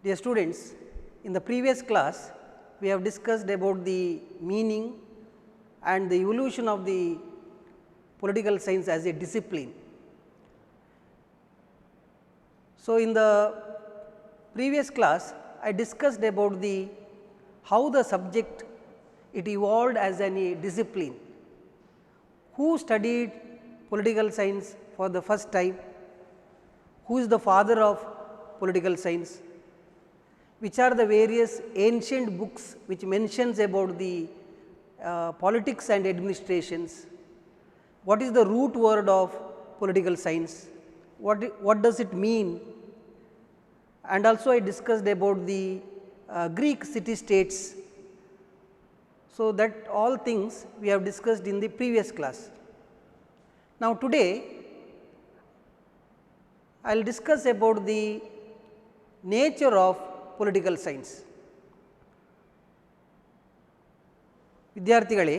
Dear students, in the previous class we have discussed about the meaning and the evolution of the political science as a discipline. So, in the previous class I discussed about the how the subject it evolved as a discipline. Who studied political science for the first time? Who is the father of political science? Which are the various ancient books which mentions about the politics and administrations? What is the root word of political science? What does it mean? And also I discussed about the Greek city states. So, that all things we have discussed in the previous class. Now, today I will discuss about the nature of political science. ವಿದ್ಯಾರ್ಥಿಗಳೇ,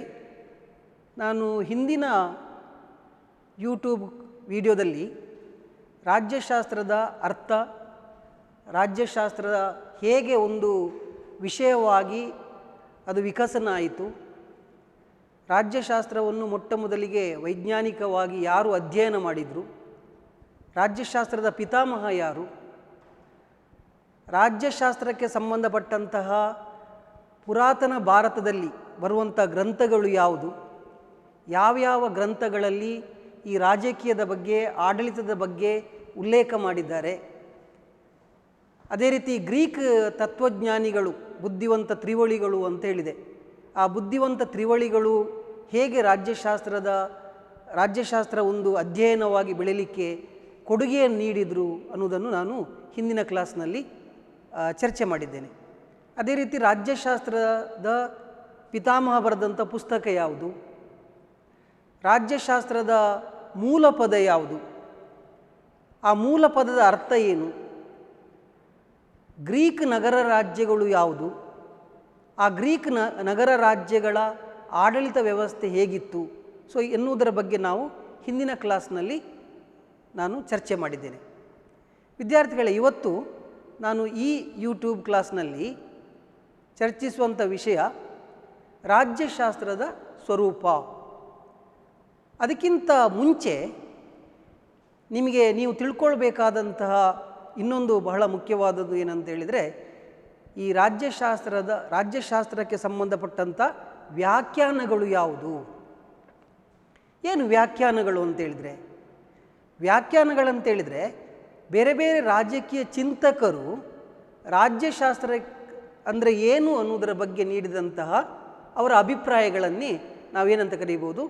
ನಾನು ಹಿಂದಿನ YouTube ವಿಡಿಯೋದಲ್ಲಿ ರಾಜ್ಯಶಾಸ್ತ್ರದ ಅರ್ಥ, ರಾಜ್ಯಶಾಸ್ತ್ರದ ಹೇಗೆ ಒಂದು ವಿಷಯವಾಗಿ ಅದು ವಿಕಸನ ಆಯಿತು, ರಾಜ್ಯಶಾಸ್ತ್ರವನ್ನು ಮೊಟ್ಟ ಮೊದಲಿಗೆ ವೈಜ್ಞಾನಿಕವಾಗಿ ಯಾರು ಅಧ್ಯಯನ ಮಾಡಿದರು, ರಾಜ್ಯಶಾಸ್ತ್ರದ ಪಿತಾಮಹ ಯಾರು, ರಾಜ್ಯಶಾಸ್ತ್ರಕ್ಕೆ ಸಂಬಂಧಪಟ್ಟಂತಹ ಪುರಾತನ ಭಾರತದಲ್ಲಿ ಬರುವಂಥ ಗ್ರಂಥಗಳು ಯಾವುದು, ಯಾವ್ಯಾವ ಗ್ರಂಥಗಳಲ್ಲಿ ಈ ರಾಜಕೀಯದ ಬಗ್ಗೆ ಆಡಳಿತದ ಬಗ್ಗೆ ಉಲ್ಲೇಖ ಮಾಡಿದ್ದಾರೆ, ಅದೇ ರೀತಿ ಗ್ರೀಕ್ ತತ್ವಜ್ಞಾನಿಗಳು ಬುದ್ಧಿವಂತ ತ್ರಿವಳಿಗಳು ಅಂತ ಹೇಳಿದೆ, ಆ ಬುದ್ಧಿವಂತ ತ್ರಿವಳಿಗಳು ಹೇಗೆ ರಾಜ್ಯಶಾಸ್ತ್ರ ಒಂದು ಅಧ್ಯಯನವಾಗಿ ಬೆಳೀಲಿಕ್ಕೆ ಕೊಡುಗೆಯನ್ನು ನೀಡಿದರು ಅನ್ನೋದನ್ನು ನಾನು ಹಿಂದಿನ ಕ್ಲಾಸ್ನಲ್ಲಿ ಚರ್ಚೆ ಮಾಡಿದ್ದೇನೆ. ಅದೇ ರೀತಿ ರಾಜ್ಯಶಾಸ್ತ್ರದ ಪಿತಾಮಹ ಬರೆದಂಥ ಪುಸ್ತಕ ಯಾವುದು, ರಾಜ್ಯಶಾಸ್ತ್ರದ ಮೂಲ ಪದ ಯಾವುದು, ಆ ಮೂಲ ಪದದ ಅರ್ಥ ಏನು, ಗ್ರೀಕ್ ನಗರ ರಾಜ್ಯಗಳು ಯಾವುದು, ಆ ಗ್ರೀಕ್ ನಗರ ರಾಜ್ಯಗಳ ಆಡಳಿತ ವ್ಯವಸ್ಥೆ ಹೇಗಿತ್ತು, ಸೊ ಎನ್ನುವುದರ ಬಗ್ಗೆ ನಾವು ಹಿಂದಿನ ಕ್ಲಾಸ್ನಲ್ಲಿ ನಾನು ಚರ್ಚೆ ಮಾಡಿದ್ದೇನೆ. ವಿದ್ಯಾರ್ಥಿಗಳೇ, ಇವತ್ತು ನಾನು ಈ ಯೂಟ್ಯೂಬ್ ಕ್ಲಾಸ್ನಲ್ಲಿ ಚರ್ಚಿಸುವಂಥ ವಿಷಯ ರಾಜ್ಯಶಾಸ್ತ್ರದ ಸ್ವರೂಪ. ಅದಕ್ಕಿಂತ ಮುಂಚೆ ನೀವು ತಿಳ್ಕೊಳ್ಬೇಕಾದಂತಹ ಇನ್ನೊಂದು ಬಹಳ ಮುಖ್ಯವಾದದ್ದು ಏನಂತ ಹೇಳಿದರೆ, ಈ ರಾಜ್ಯಶಾಸ್ತ್ರಕ್ಕೆ ಸಂಬಂಧಪಟ್ಟಂಥ ವ್ಯಾಖ್ಯಾನಗಳು ಯಾವುದು. ಏನು ವ್ಯಾಖ್ಯಾನಗಳು ಅಂತೇಳಿದರೆ? ವ್ಯಾಖ್ಯಾನಗಳಂತೇಳಿದರೆ ಬೇರೆ ಬೇರೆ ರಾಜಕೀಯ ಚಿಂತಕರು ರಾಜ್ಯಶಾಸ್ತ್ರ ಅಂದರೆ ಏನು ಅನ್ನೋದರ ಬಗ್ಗೆ ನೀಡಿದಂತಹ ಅವರ ಅಭಿಪ್ರಾಯಗಳನ್ನೇ ನಾವೇನಂತ ಕರೀಬೋದು,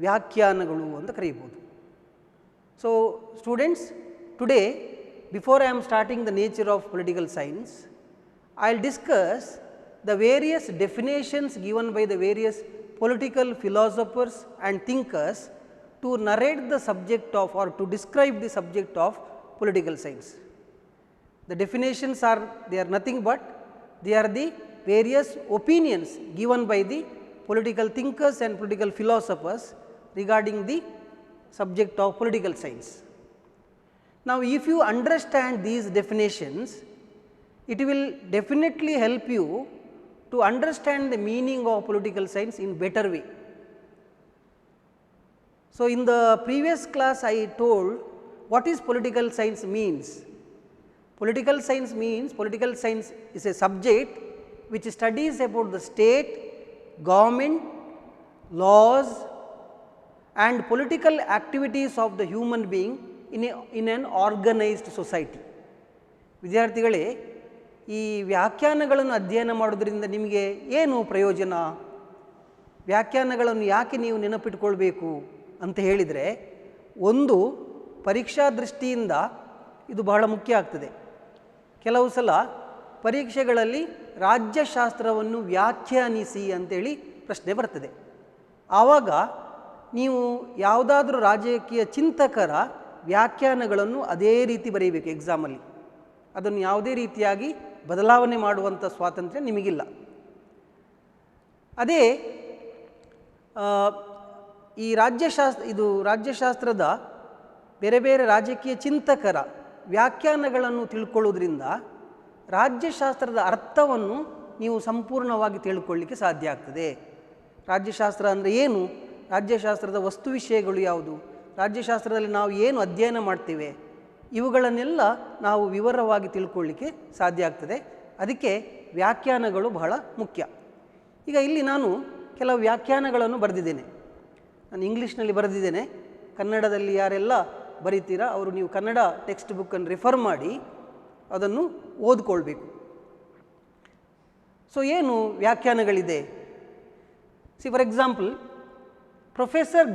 ವ್ಯಾಖ್ಯಾನಗಳು ಅಂತ ಕರೀಬೋದು. So students, today before I am starting the nature of political science, I will discuss the various definitions given by the various political philosophers and thinkers to narrate the subject of or to describe the subject of political science. The definitions are, they are nothing but they are the various opinions given by the political thinkers and political philosophers regarding the subject of political science. Now, if you understand these definitions, it will definitely help you to understand the meaning of political science in better way. So, in the previous class I told what is political science means. Political science means, political science is a subject which studies about the state, government, laws and political activities of the human being in an organized society. ವಿದ್ಯಾರ್ಥಿಗಳೇ, ಈ ವ್ಯಾಖ್ಯಾನಗಳನ್ನು ಅಧ್ಯಯನ ಮಾಡೋದ್ರಿಂದ ನಿಮಗೆ ಏನು ಪ್ರಯೋಜನ, ವ್ಯಾಖ್ಯಾನಗಳನ್ನು ಯಾಕೆ ನೀವು ನೆನಪಿಟ್ಕೊಳ್ಬೇಕು ಅಂತ ಹೇಳಿದರೆ, ಒಂದು ಪರೀಕ್ಷಾ ದೃಷ್ಟಿಯಿಂದ ಇದು ಬಹಳ ಮುಖ್ಯ ಆಗ್ತದೆ. ಕೆಲವು ಸಲ ಪರೀಕ್ಷೆಗಳಲ್ಲಿ ರಾಜ್ಯಶಾಸ್ತ್ರವನ್ನು ವ್ಯಾಖ್ಯಾನಿಸಿ ಅಂತೇಳಿ ಪ್ರಶ್ನೆ ಬರ್ತದೆ. ಆವಾಗ ನೀವು ಯಾವುದಾದ್ರೂ ರಾಜಕೀಯ ಚಿಂತಕರ ವ್ಯಾಖ್ಯಾನಗಳನ್ನು ಅದೇ ರೀತಿ ಬರೀಬೇಕು ಎಕ್ಸಾಮಲ್ಲಿ. ಅದನ್ನು ಯಾವುದೇ ರೀತಿಯಾಗಿ ಬದಲಾವಣೆ ಮಾಡುವಂಥ ಸ್ವಾತಂತ್ರ್ಯ ನಿಮಗಿಲ್ಲ. ಅದೇ ಈ ರಾಜ್ಯಶಾಸ್ತ್ರದ ಬೇರೆ ಬೇರೆ ರಾಜಕೀಯ ಚಿಂತಕರ ವ್ಯಾಖ್ಯಾನಗಳನ್ನು ತಿಳ್ಕೊಳ್ಳೋದ್ರಿಂದ ರಾಜ್ಯಶಾಸ್ತ್ರದ ಅರ್ಥವನ್ನು ನೀವು ಸಂಪೂರ್ಣವಾಗಿ ತಿಳ್ಕೊಳ್ಳಿಕ್ಕೆ ಸಾಧ್ಯ ಆಗ್ತದೆ. ರಾಜ್ಯಶಾಸ್ತ್ರ ಅಂದರೆ ಏನು, ರಾಜ್ಯಶಾಸ್ತ್ರದ ವಸ್ತು ವಿಷಯಗಳು ಯಾವುದು, ರಾಜ್ಯಶಾಸ್ತ್ರದಲ್ಲಿ ನಾವು ಏನು ಅಧ್ಯಯನ ಮಾಡ್ತೇವೆ, ಇವುಗಳನ್ನೆಲ್ಲ ನಾವು ವಿವರವಾಗಿ ತಿಳ್ಕೊಳ್ಳಿಕ್ಕೆ ಸಾಧ್ಯ ಆಗ್ತದೆ. ಅದಕ್ಕೆ ವ್ಯಾಖ್ಯಾನಗಳು ಬಹಳ ಮುಖ್ಯ. ಈಗ ಇಲ್ಲಿ ನಾನು ಕೆಲವು ವ್ಯಾಖ್ಯಾನಗಳನ್ನು ಬರೆದಿದ್ದೇನೆ. ನಾನು ಇಂಗ್ಲೀಷ್ನಲ್ಲಿ ಬರೆದಿದ್ದೇನೆ. ಕನ್ನಡದಲ್ಲಿ ಯಾರೆಲ್ಲ ಬರೀತೀರಾ ಅವರು ನೀವು ಕನ್ನಡ ಟೆಕ್ಸ್ಟ್ ಬುಕ್ಕನ್ನು ರೆಫರ್ ಮಾಡಿ ಅದನ್ನು ಓದ್ಕೊಳ್ಬೇಕು. ಸೊ ಏನು ವ್ಯಾಖ್ಯಾನಗಳಿದೆ? See for example, professor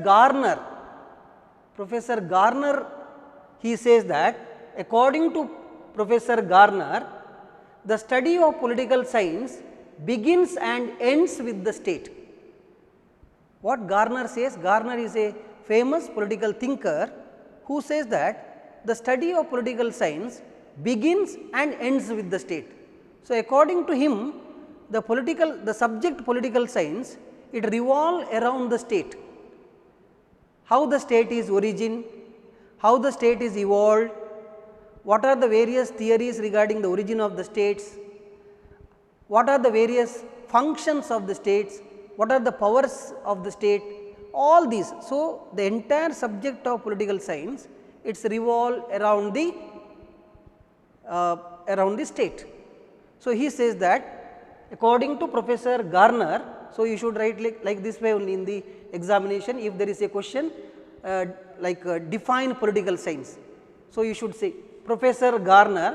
Garner he says that according to Professor Garner, the study of political science begins and ends with the state. What Garner says? Garner is a famous political thinker who says that the study of political science begins and ends with the state. So according to him, the subject political science, it revolves around the state. How the state is origin, how the state is evolved, what are the various theories regarding the origin of the states, what are the various functions of the states, what are the powers of the state, all these. So the entire subject of political science, it's revolve around the state. So he says that according to Professor Garner, so you should write like this way only in the examination. If there is a question define political science, so you should say Professor Garner,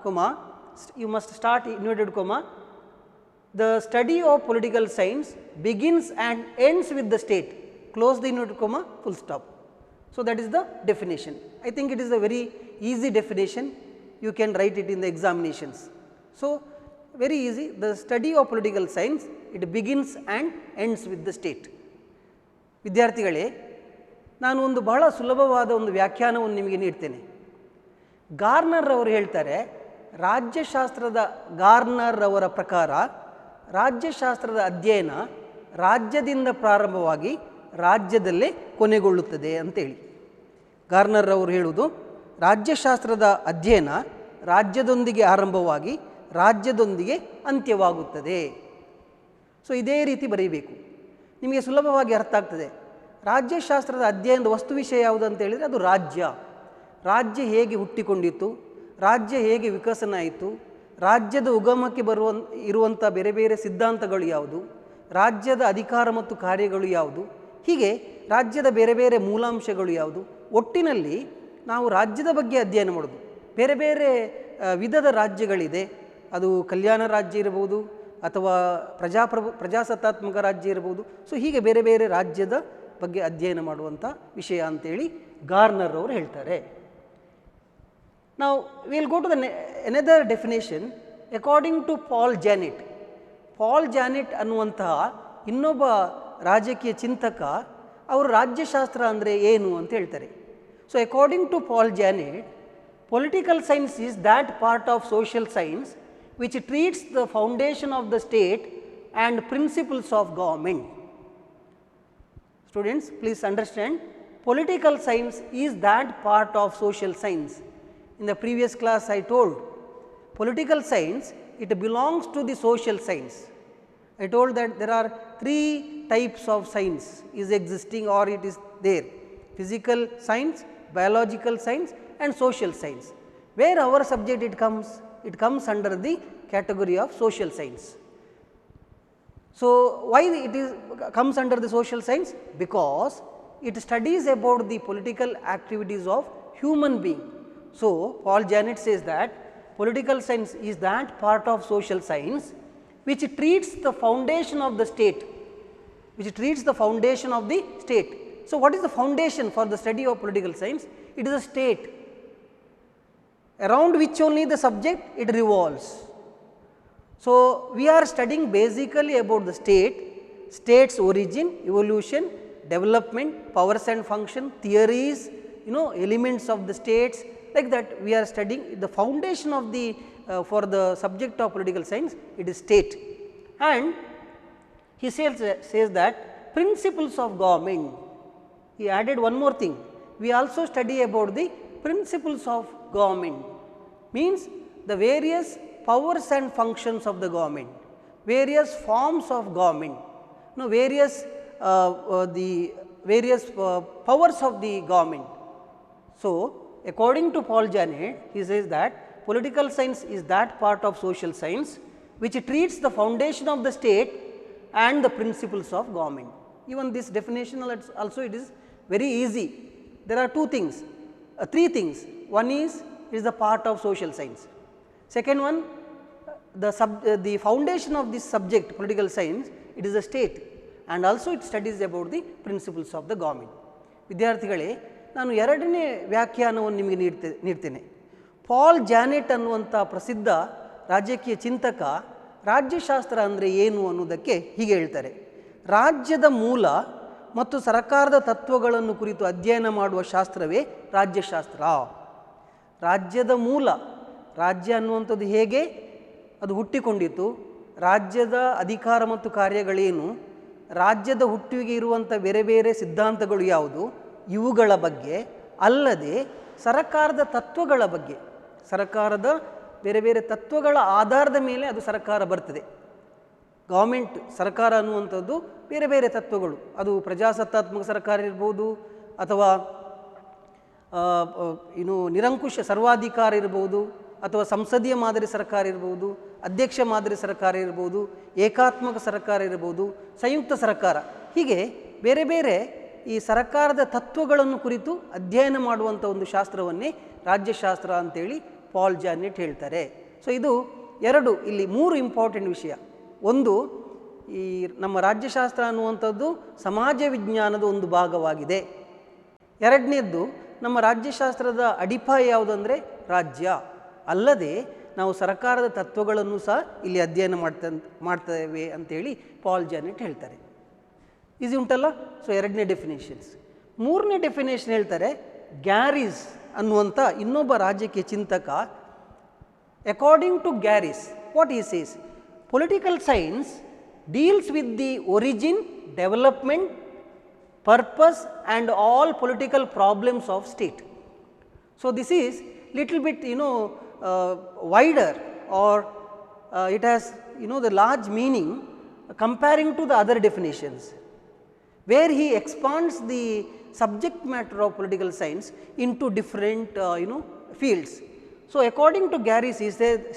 comma, you must start inverted comma, the study of political science begins and ends with the state, close the inverted comma, full stop. So that is the definition. I think it is a very easy definition, you can write it in the examinations. So very easy, the study of political science, it begins and ends with the state. ವಿದ್ಯಾರ್ಥಿಗಳೇ, ನಾನು ಒಂದು ಬಹಳ ಸುಲಭವಾದ ಒಂದು ವ್ಯಾಖ್ಯಾನವನ್ನು ನಿಮಗೆ ನೀಡ್ತೇನೆ. Garner ಅವರು ಹೇಳ್ತಾರೆ, ಗಾರ್ನರ್ ಅವರ ಪ್ರಕಾರ ರಾಜ್ಯಶಾಸ್ತ್ರದ ಅಧ್ಯಯನ ರಾಜ್ಯದಿಂದ ಪ್ರಾರಂಭವಾಗಿ ರಾಜ್ಯದಲ್ಲೇ ಕೊನೆಗೊಳ್ಳುತ್ತದೆ ಅಂತೇಳಿ. ಗಾರ್ನರ್ ಅವರು ಹೇಳುವುದು ರಾಜ್ಯಶಾಸ್ತ್ರದ ಅಧ್ಯಯನ ರಾಜ್ಯದೊಂದಿಗೆ ಆರಂಭವಾಗಿ ರಾಜ್ಯದೊಂದಿಗೆ ಅಂತ್ಯವಾಗುತ್ತದೆ. ಸೊ ಇದೇ ರೀತಿ ಬರೀಬೇಕು, ನಿಮಗೆ ಸುಲಭವಾಗಿ ಅರ್ಥ ಆಗ್ತದೆ. ರಾಜ್ಯಶಾಸ್ತ್ರದ ಅಧ್ಯಯನದ ವಸ್ತು ವಿಷಯ ಯಾವುದು ಅಂತ ಹೇಳಿದರೆ ಅದು ರಾಜ್ಯ ಹೇಗೆ ಹುಟ್ಟಿಕೊಂಡಿತ್ತು, ರಾಜ್ಯ ಹೇಗೆ ವಿಕಸನ ಆಯಿತು, ರಾಜ್ಯದ ಉಗಮಕ್ಕೆ ಇರುವಂಥ ಬೇರೆ ಬೇರೆ ಸಿದ್ಧಾಂತಗಳು ಯಾವುದು, ರಾಜ್ಯದ ಅಧಿಕಾರ ಮತ್ತು ಕಾರ್ಯಗಳು ಯಾವುದು, ಹೀಗೆ ರಾಜ್ಯದ ಬೇರೆ ಬೇರೆ ಮೂಲಾಂಶಗಳು ಯಾವುದು. ಒಟ್ಟಿನಲ್ಲಿ ನಾವು ರಾಜ್ಯದ ಬಗ್ಗೆ ಅಧ್ಯಯನ ಮಾಡೋದು. ಬೇರೆ ಬೇರೆ ವಿಧದ ರಾಜ್ಯಗಳಿದೆ, ಅದು ಕಲ್ಯಾಣ ರಾಜ್ಯ ಇರಬಹುದು ಅಥವಾ ಪ್ರಜಾಸತ್ತಾತ್ಮಕ ರಾಜ್ಯ ಇರಬಹುದು. ಸೊ ಹೀಗೆ ಬೇರೆ ಬೇರೆ ರಾಜ್ಯದ ಬಗ್ಗೆ ಅಧ್ಯಯನ ಮಾಡುವಂಥ ವಿಷಯ ಅಂತೇಳಿ ಗಾರ್ನರ್ ಅವರು ಹೇಳ್ತಾರೆ. ನಾವು will go to the another definition according to Paul Janet ಅನ್ನುವಂತಹ ಇನ್ನೊಬ್ಬ ರಾಜಕೀಯ ಚಿಂತಕ, ಅವರು ರಾಜ್ಯಶಾಸ್ತ್ರ ಅಂದರೆ ಏನು ಅಂತ ಹೇಳ್ತಾರೆ. So according to Paul Janet, political science is that part of social science which treats the foundation of the state and principles of government. Students, please understand, political science is that part of social science. In the previous class I told, political science, it belongs to the social science. I told that there are 3 types of science is existing or it is there: physical science, biological science and social science. Where our subject it comes under the category of social science. So why it comes under the social science? Because it studies about the political activities of human being. So Paul Janet says that political science is that part of social science which treats the foundation of the state, So what is the foundation for the study of political science? It is a state around which only the subject it revolves. So we are studying basically about the state's origin, evolution, development, powers and function, theories, elements of the states, like that we are studying the foundation of the for the subject of political science, it is state. And he says that principles of government, he added one more thing, we also study about the principles of government, means the various powers and functions of the government, various forms of government, various powers of the government. So, according to Paul Janet, he says that political science is that part of social science which treats the foundation of the state and the principles of government. Even this definition also it is very easy. There are three things. One is the part of social science. Second one, the foundation of this subject political science, it is the state, and also it studies about the principles of the government. ವಿದ್ಯಾರ್ಥಿಗಳೇ, ನಾನು ಎರಡನೇ ವ್ಯಾಖ್ಯಾನವನ್ನು ನಿಮಗೆ ನೀಡ್ತೇನೆ. Pal Janet ಅನ್ನುವಂಥ ಪ್ರಸಿದ್ಧ ರಾಜಕೀಯ ಚಿಂತಕ ರಾಜ್ಯಶಾಸ್ತ್ರ ಅಂದರೆ ಏನು ಅನ್ನೋದಕ್ಕೆ ಹೀಗೆ ಹೇಳ್ತಾರೆ: ರಾಜ್ಯದ ಮೂಲ ಮತ್ತು ಸರ್ಕಾರದ ತತ್ವಗಳನ್ನು ಕುರಿತು ಅಧ್ಯಯನ ಮಾಡುವ ಶಾಸ್ತ್ರವೇ ರಾಜ್ಯಶಾಸ್ತ್ರ. ರಾಜ್ಯದ ಮೂಲ, ರಾಜ್ಯ ಅನ್ನುವಂಥದ್ದು ಹೇಗೆ ಅದು ಹುಟ್ಟಿಕೊಂಡಿತು, ರಾಜ್ಯದ ಅಧಿಕಾರ ಮತ್ತು ಕಾರ್ಯಗಳೇನು, ರಾಜ್ಯದ ಹುಟ್ಟುವಿಗೆ ಇರುವಂಥ ಬೇರೆ ಬೇರೆ ಸಿದ್ಧಾಂತಗಳು ಯಾವುದು, ಇವುಗಳ ಬಗ್ಗೆ ಅಲ್ಲದೆ ಸರ್ಕಾರದ ತತ್ವಗಳ ಬಗ್ಗೆ, ಸರ್ಕಾರದ ಬೇರೆ ಬೇರೆ ತತ್ವಗಳ ಆಧಾರದ ಮೇಲೆ ಅದು ಸರ್ಕಾರ ಬರ್ತದೆ. ಗೌರ್ಮೆಂಟ್ ಸರ್ಕಾರ ಅನ್ನುವಂಥದ್ದು ಬೇರೆ ಬೇರೆ ತತ್ವಗಳು, ಅದು ಪ್ರಜಾಸತ್ತಾತ್ಮಕ ಸರ್ಕಾರ ಇರ್ಬೋದು, ಅಥವಾ ನಿರಂಕುಶ ಸರ್ವಾಧಿಕಾರ ಇರ್ಬೋದು, ಅಥವಾ ಸಂಸದೀಯ ಮಾದರಿ ಸರ್ಕಾರ ಇರ್ಬೋದು, ಅಧ್ಯಕ್ಷ ಮಾದರಿ ಸರ್ಕಾರ ಇರ್ಬೋದು, ಏಕಾತ್ಮಕ ಸರ್ಕಾರ ಇರ್ಬೋದು, ಸಂಯುಕ್ತ ಸರ್ಕಾರ, ಹೀಗೆ ಬೇರೆ ಬೇರೆ ಈ ಸರ್ಕಾರದ ತತ್ವಗಳನ್ನು ಕುರಿತು ಅಧ್ಯಯನ ಮಾಡುವಂಥ ಒಂದು ಶಾಸ್ತ್ರವನ್ನೇ ರಾಜ್ಯಶಾಸ್ತ್ರ ಅಂತೇಳಿ ಪಾಲ್ ಜಾನೆಟ್ ಹೇಳ್ತಾರೆ. ಸೊ ಇದು ಇಲ್ಲಿ 3 ಇಂಪಾರ್ಟೆಂಟ್ ವಿಷಯ. ಒಂದು, ಈ ನಮ್ಮ ರಾಜ್ಯಶಾಸ್ತ್ರ ಅನ್ನುವಂಥದ್ದು ಸಮಾಜ ವಿಜ್ಞಾನದ ಒಂದು ಭಾಗವಾಗಿದೆ. ಎರಡನೇದ್ದು, ನಮ್ಮ ರಾಜ್ಯಶಾಸ್ತ್ರದ ಅಡಿಪಾಯ ಯಾವುದಂದರೆ ರಾಜ್ಯ, ಅಲ್ಲದೆ ನಾವು ಸರ್ಕಾರದ ತತ್ವಗಳನ್ನು ಸಹ ಇಲ್ಲಿ ಅಧ್ಯಯನ ಮಾಡ್ತೇವೆ ಅಂತೇಳಿ ಪಾಲ್ ಜಾನೆಟ್ ಹೇಳ್ತಾರೆ. ಈಸಿ ಉಂಟಲ್ಲ? ಸೊ ಎರಡನೇ ಡೆಫಿನೇಷನ್ಸ್. ಮೂರನೇ ಡೆಫಿನೇಷನ್ ಹೇಳ್ತಾರೆ ಗ್ಯಾರಿಸ್ ಅನ್ನುವಂಥ ಇನ್ನೊಬ್ಬ ರಾಜಕೀಯ ಚಿಂತಕ. According to Garris, what he says, political science deals with the origin, development, purpose and all political problems of state. So this is little bit wider, or it has the large meaning comparing to the other definitions, where he expands the subject matter of political science into different fields. So according to Garris, he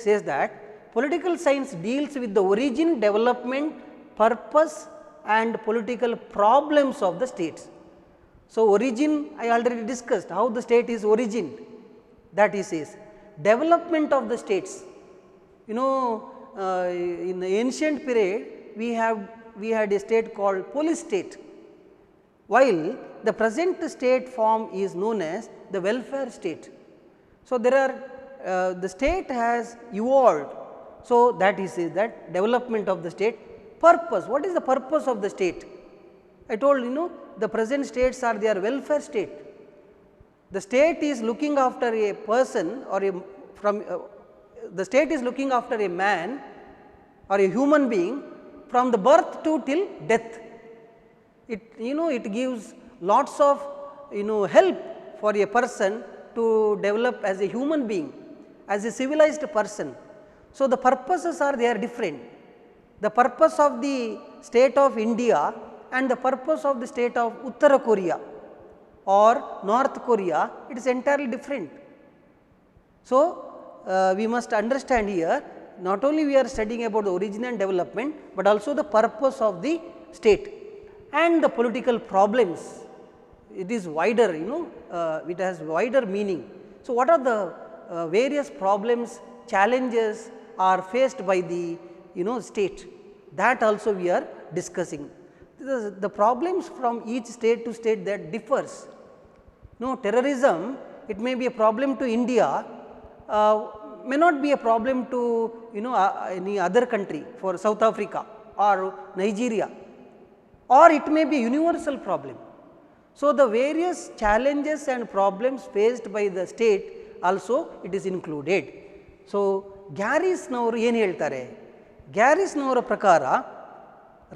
says that political science deals with the origin, development, purpose and political problems of the states. So origin, I already discussed how the state is origined, that he says. Development of the states, in the ancient period we had a state called police state, while the present state form is known as the welfare state. So there are the state has evolved, so that is that development of the state. Purpose, what is the purpose of the state? I told the present states are their welfare state. The state is looking after a person, or the state is looking after a man or a human being from the birth to till death. It gives lots of help for a person to develop as a human being, as a civilized person. So the purposes are different. The purpose of the state of India and the purpose of the state of Uttara Korea or North Korea, it is entirely different. So we must understand here, not only we are studying about the origin and development, but also the purpose of the state and the political problems. It is wider, it has wider meaning. So what are the various problems, challenges are faced by the state, that also we are discussing. The problems from each state to state that differs. Terrorism, it may be a problem to India, may not be a problem to any other country, for South Africa or Nigeria, or it may be a universal problem. So the various challenges and problems faced by the state also it is included. So ಗ್ಯಾರಿಸ್ನವರು ಏನು ಹೇಳ್ತಾರೆ? ಗ್ಯಾರಿಸ್ನವರ ಪ್ರಕಾರ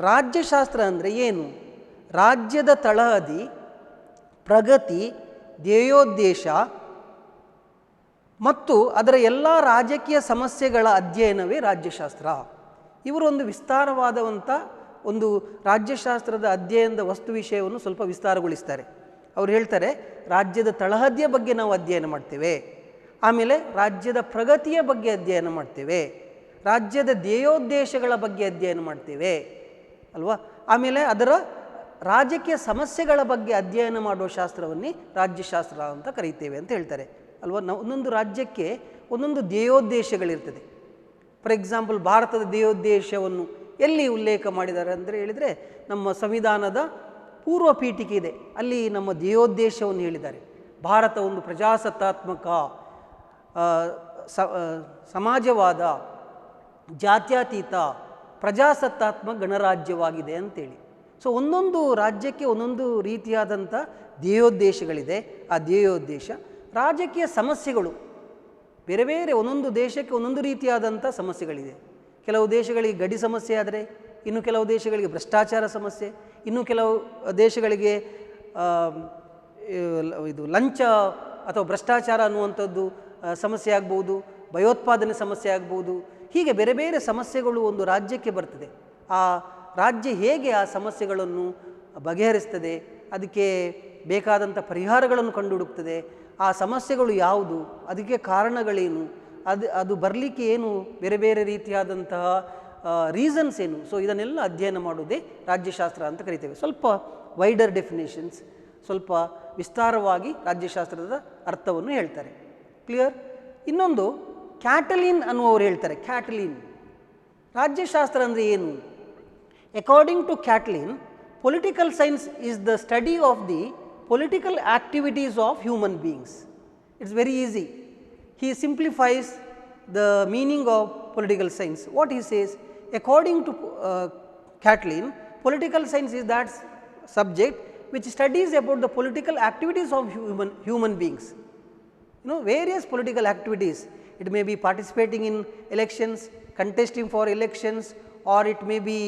ರಾಜ್ಯಶಾಸ್ತ್ರ ಅಂದರೆ ಏನು? ರಾಜ್ಯದ ತಳಹದಿ, ಪ್ರಗತಿ, ಧ್ಯೇಯೋದ್ದೇಶ, ಮತ್ತು ಅದರ ಎಲ್ಲ ರಾಜಕೀಯ ಸಮಸ್ಯೆಗಳ ಅಧ್ಯಯನವೇ ರಾಜ್ಯಶಾಸ್ತ್ರ. ಇವರು ಒಂದು ವಿಸ್ತಾರವಾದಂಥ ಒಂದು ರಾಜ್ಯಶಾಸ್ತ್ರದ ಅಧ್ಯಯನದ ವಸ್ತು ವಿಷಯವನ್ನು ಸ್ವಲ್ಪ ವಿಸ್ತಾರಗೊಳಿಸ್ತಾರೆ. ಅವ್ರು ಹೇಳ್ತಾರೆ, ರಾಜ್ಯದ ತಳಹದಿಯ ಬಗ್ಗೆ ನಾವು ಅಧ್ಯಯನ ಮಾಡ್ತೇವೆ, ಆಮೇಲೆ ರಾಜ್ಯದ ಪ್ರಗತಿಯ ಬಗ್ಗೆ ಅಧ್ಯಯನ ಮಾಡ್ತೇವೆ, ರಾಜ್ಯದ ಧ್ಯೇಯೋದ್ದೇಶಗಳ ಬಗ್ಗೆ ಅಧ್ಯಯನ ಮಾಡ್ತೇವೆ ಅಲ್ವಾ, ಆಮೇಲೆ ಅದರ ರಾಜಕೀಯ ಸಮಸ್ಯೆಗಳ ಬಗ್ಗೆ ಅಧ್ಯಯನ ಮಾಡುವ ಶಾಸ್ತ್ರವನ್ನೇ ರಾಜ್ಯಶಾಸ್ತ್ರ ಅಂತ ಕರೀತೇವೆ ಅಂತ ಹೇಳ್ತಾರೆ ಅಲ್ವಾ. ನಾವು ಒಂದೊಂದು ರಾಜ್ಯಕ್ಕೆ ಒಂದೊಂದು ಧ್ಯೇಯೋದ್ದೇಶಗಳಿರ್ತದೆ. ಫಾರ್ ಎಕ್ಸಾಂಪಲ್, ಭಾರತದ ಧ್ಯೇಯೋದ್ದೇಶವನ್ನು ಎಲ್ಲಿ ಉಲ್ಲೇಖ ಮಾಡಿದ್ದಾರೆ ಅಂದರೆ ಹೇಳಿದರೆ, ನಮ್ಮ ಸಂವಿಧಾನದ ಪೂರ್ವ ಪೀಠಿಕೆ ಇದೆ, ಅಲ್ಲಿ ನಮ್ಮ ಧ್ಯೇಯೋದ್ದೇಶವನ್ನು ಹೇಳಿದ್ದಾರೆ. ಭಾರತ ಒಂದು ಪ್ರಜಾಸತ್ತಾತ್ಮಕ ಸಮಾಜವಾದ, ಜಾತ್ಯತೀತ, ಪ್ರಜಾಸತ್ತಾತ್ಮಕ ಗಣರಾಜ್ಯವಾಗಿದೆ ಅಂತೇಳಿ. ಸೊ ಒಂದೊಂದು ರಾಜ್ಯಕ್ಕೆ ಒಂದೊಂದು ರೀತಿಯಾದಂಥ ಧ್ಯೇಯೋದ್ದೇಶಗಳಿದೆ. ಆ ಧ್ಯೇಯೋದ್ದೇಶ, ರಾಜಕೀಯ ಸಮಸ್ಯೆಗಳು ಬೇರೆ ಬೇರೆ, ಒಂದೊಂದು ದೇಶಕ್ಕೆ ಒಂದೊಂದು ರೀತಿಯಾದಂಥ ಸಮಸ್ಯೆಗಳಿದೆ. ಕೆಲವು ದೇಶಗಳಿಗೆ ಗಡಿ ಸಮಸ್ಯೆ ಆದರೆ, ಇನ್ನು ಕೆಲವು ದೇಶಗಳಿಗೆ ಭ್ರಷ್ಟಾಚಾರ ಸಮಸ್ಯೆ, ಇನ್ನು ಕೆಲವು ದೇಶಗಳಿಗೆ ಇದು ಲಂಚ ಅಥವಾ ಭ್ರಷ್ಟಾಚಾರ ಅನ್ನುವಂಥದ್ದು ಸಮಸ್ಯೆ ಆಗ್ಬೋದು, ಭಯೋತ್ಪಾದನೆ ಸಮಸ್ಯೆ ಆಗ್ಬೋದು. ಹೀಗೆ ಬೇರೆ ಬೇರೆ ಸಮಸ್ಯೆಗಳು ಒಂದು ರಾಜ್ಯಕ್ಕೆ ಬರ್ತದೆ. ಆ ರಾಜ್ಯ ಹೇಗೆ ಆ ಸಮಸ್ಯೆಗಳನ್ನು ಬಗೆಹರಿಸ್ತದೆ, ಅದಕ್ಕೆ ಬೇಕಾದಂಥ ಪರಿಹಾರಗಳನ್ನು ಕಂಡುಹುಡುಕ್ತದೆ, ಆ ಸಮಸ್ಯೆಗಳು ಯಾವುದು, ಅದಕ್ಕೆ ಕಾರಣಗಳೇನು, ಅದು ಬರಲಿಕ್ಕೆ ಏನು ಬೇರೆ ಬೇರೆ ರೀತಿಯಾದಂತಹ ರೀಸನ್ಸ್ ಏನು. ಸೊ ಇದನ್ನೆಲ್ಲ ಅಧ್ಯಯನ ಮಾಡೋದೇ ರಾಜ್ಯಶಾಸ್ತ್ರ ಅಂತ ಕರಿತೇವೆ. ಸ್ವಲ್ಪ ವೈಡರ್ ಡೆಫಿನೇಷನ್ಸ್, ಸ್ವಲ್ಪ ವಿಸ್ತಾರವಾಗಿ ರಾಜ್ಯಶಾಸ್ತ್ರದ ಅರ್ಥವನ್ನು ಹೇಳ್ತಾರೆ. ಕ್ಲಿಯರ್? ಇನ್ನೊಂದು ಕ್ಯಾಟಲಿನ್ ಅನ್ನುವರು ಹೇಳ್ತಾರೆ. ಕ್ಯಾಟಲಿನ್ ರಾಜ್ಯಶಾಸ್ತ್ರ ಅಂದರೆ ಏನು? According to Catlin, political science is the study of the political activities of human beings. It's very easy. He simplifies the meaning of political science. What he says, according to Catlin, political science is that subject which studies about the political activities of human beings. You know, various political activities. It may be participating in elections, contesting for elections, or it may be,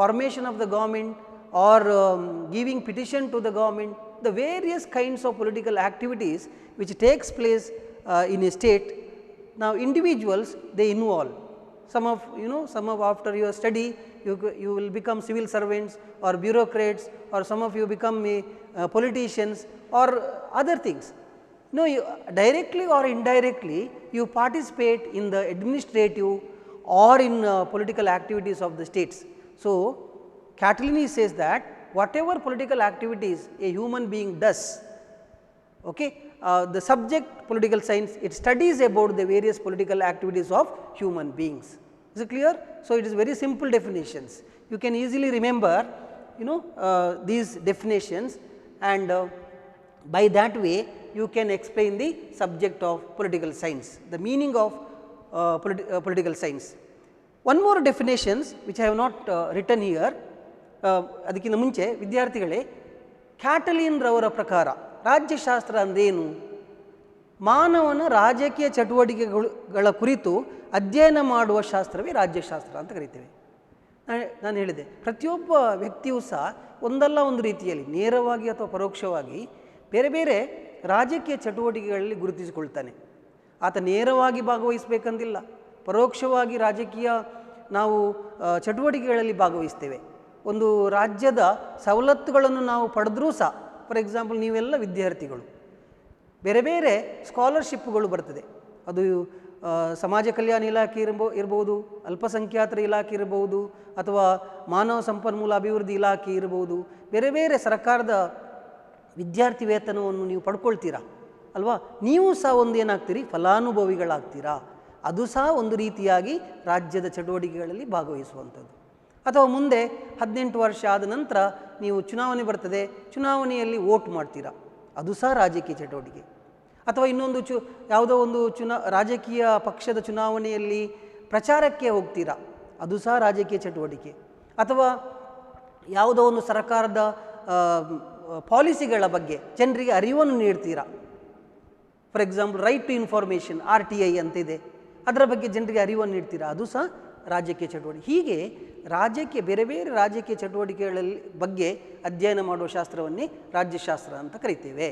formation of the government, or giving petition to the government, the various kinds of political activities which takes place in a state. Now individuals, they involve. Some of after your study, you will become civil servants or bureaucrats, or some of you become politicians or other things. You directly or indirectly, you participate in the administrative or in political activities of the states. So Catlin says that whatever political activities a human being does, okay, the subject political science, it studies about the various political activities of human beings. Is it clear? So it is very simple definitions. You can easily remember, these definitions, and by that way you can explain the subject of political science, the meaning of political science. One more definitions which I have not written here. ಅದಕ್ಕಿಂತ ಮುಂಚೆ ವಿದ್ಯಾರ್ಥಿಗಳೇ, ಕ್ಯಾಟಲಿನ್ ರವರ ಪ್ರಕಾರ ರಾಜ್ಯಶಾಸ್ತ್ರ ಅಂದೇನು? ಮಾನವನ ರಾಜಕೀಯ ಚಟುವಟಿಕೆಗಳ ಕುರಿತು ಅಧ್ಯಯನ ಮಾಡುವ ಶಾಸ್ತ್ರವೇ ರಾಜ್ಯಶಾಸ್ತ್ರ ಅಂತ ಕರಿತೇವೆ. ನಾನು ಹೇಳಿದೆ, ಪ್ರತಿಯೊಬ್ಬ ವ್ಯಕ್ತಿಯೂ ಸಹ ಒಂದಲ್ಲ ಒಂದು ರೀತಿಯಲ್ಲಿ ನೇರವಾಗಿ ಅಥವಾ ಪರೋಕ್ಷವಾಗಿ ಬೇರೆ ಬೇರೆ ರಾಜಕೀಯ ಚಟುವಟಿಕೆಗಳಲ್ಲಿ ಗುರುತಿಸಿಕೊಳ್ತಾನೆ. ಆತ ನೇರವಾಗಿ ಭಾಗವಹಿಸಬೇಕಂತಿಲ್ಲ, ಪರೋಕ್ಷವಾಗಿ ರಾಜಕೀಯ ನಾವು ಚಟುವಟಿಕೆಗಳಲ್ಲಿ ಭಾಗವಹಿಸ್ತೇವೆ. ಒಂದು ರಾಜ್ಯದ ಸವಲತ್ತುಗಳನ್ನು ನಾವು ಪಡೆದರೂ ಸಹ, ಫಾರ್ ಎಕ್ಸಾಂಪಲ್ ನೀವೆಲ್ಲ ವಿದ್ಯಾರ್ಥಿಗಳು, ಬೇರೆ ಬೇರೆ ಸ್ಕಾಲರ್ಶಿಪ್ಗಳು ಬರ್ತದೆ. ಅದು ಸಮಾಜ ಕಲ್ಯಾಣ ಇಲಾಖೆ ಇರ್ಬೋದು, ಅಲ್ಪಸಂಖ್ಯಾತರ ಇಲಾಖೆ ಇರ್ಬೋದು, ಅಥವಾ ಮಾನವ ಸಂಪನ್ಮೂಲ ಅಭಿವೃದ್ಧಿ ಇಲಾಖೆ ಇರ್ಬೋದು. ಬೇರೆ ಬೇರೆ ಸರ್ಕಾರದ ವಿದ್ಯಾರ್ಥಿ ವೇತನವನ್ನು ನೀವು ಪಡ್ಕೊಳ್ತೀರಾ ಅಲ್ವಾ? ನೀವು ಸಹ ಒಂದು ಏನಾಗ್ತೀರಿ, ಫಲಾನುಭವಿಗಳಾಗ್ತೀರಾ. ಅದು ಸಹ ಒಂದು ರೀತಿಯಾಗಿ ರಾಜ್ಯದ ಚಟುವಟಿಕೆಗಳಲ್ಲಿ ಭಾಗವಹಿಸುವಂಥದ್ದು. ಅಥವಾ ಮುಂದೆ 18 ವರ್ಷ ಆದ ನಂತರ ನೀವು ಚುನಾವಣೆ ಬರ್ತದೆ, ಚುನಾವಣೆಯಲ್ಲಿ ವೋಟ್ ಮಾಡ್ತೀರಾ, ಅದು ಸಹ ರಾಜಕೀಯ ಚಟುವಟಿಕೆ. ಅಥವಾ ಇನ್ನೊಂದು ಯಾವುದೋ ಒಂದು ರಾಜಕೀಯ ಪಕ್ಷದ ಚುನಾವಣೆಯಲ್ಲಿ ಪ್ರಚಾರಕ್ಕೆ ಹೋಗ್ತೀರಾ, ಅದು ಸಹ ರಾಜಕೀಯ ಚಟುವಟಿಕೆ. ಅಥವಾ ಯಾವುದೋ ಒಂದು ಸರ್ಕಾರದ ಪಾಲಿಸಿಗಳ ಬಗ್ಗೆ ಜನರಿಗೆ ಅರಿವನ್ನು ನೀಡ್ತೀರಾ. For example, right to information, RTI ಅಂತಿದೆ, ಅದರ ಬಗ್ಗೆ ಜನರಿಗೆ ಅರಿವನ್ನು ನೀಡ್ತೀರಾ, ಅದು ಸಹ ರಾಜಕೀಯ ಚಟುವಟಿಕೆ. ಹೀಗೆ ರಾಜ್ಯಕ್ಕೆ ಬೇರೆ ಬೇರೆ ರಾಜಕೀಯ ಚಟುವಟಿಕೆಗಳಲ್ಲಿ ಬಗ್ಗೆ ಅಧ್ಯಯನ ಮಾಡುವ ಶಾಸ್ತ್ರವನ್ನೇ ರಾಜ್ಯಶಾಸ್ತ್ರ ಅಂತ ಕರಿತೇವೆ.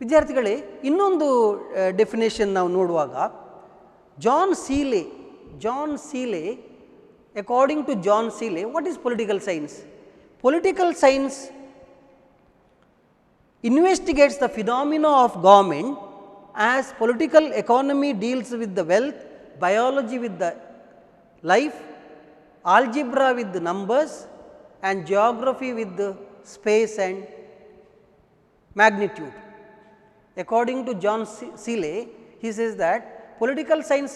ವಿದ್ಯಾರ್ಥಿಗಳೇ, ಇನ್ನೊಂದು ಡೆಫಿನೇಷನ್ ನಾವು ನೋಡುವಾಗ John Seeley, according to John Seeley, what is political science? Political science investigates the phenomena of government as political economy deals with the wealth, biology with the life, algebra with the numbers and geography with the space and magnitude. According to John Seeley, he says that political science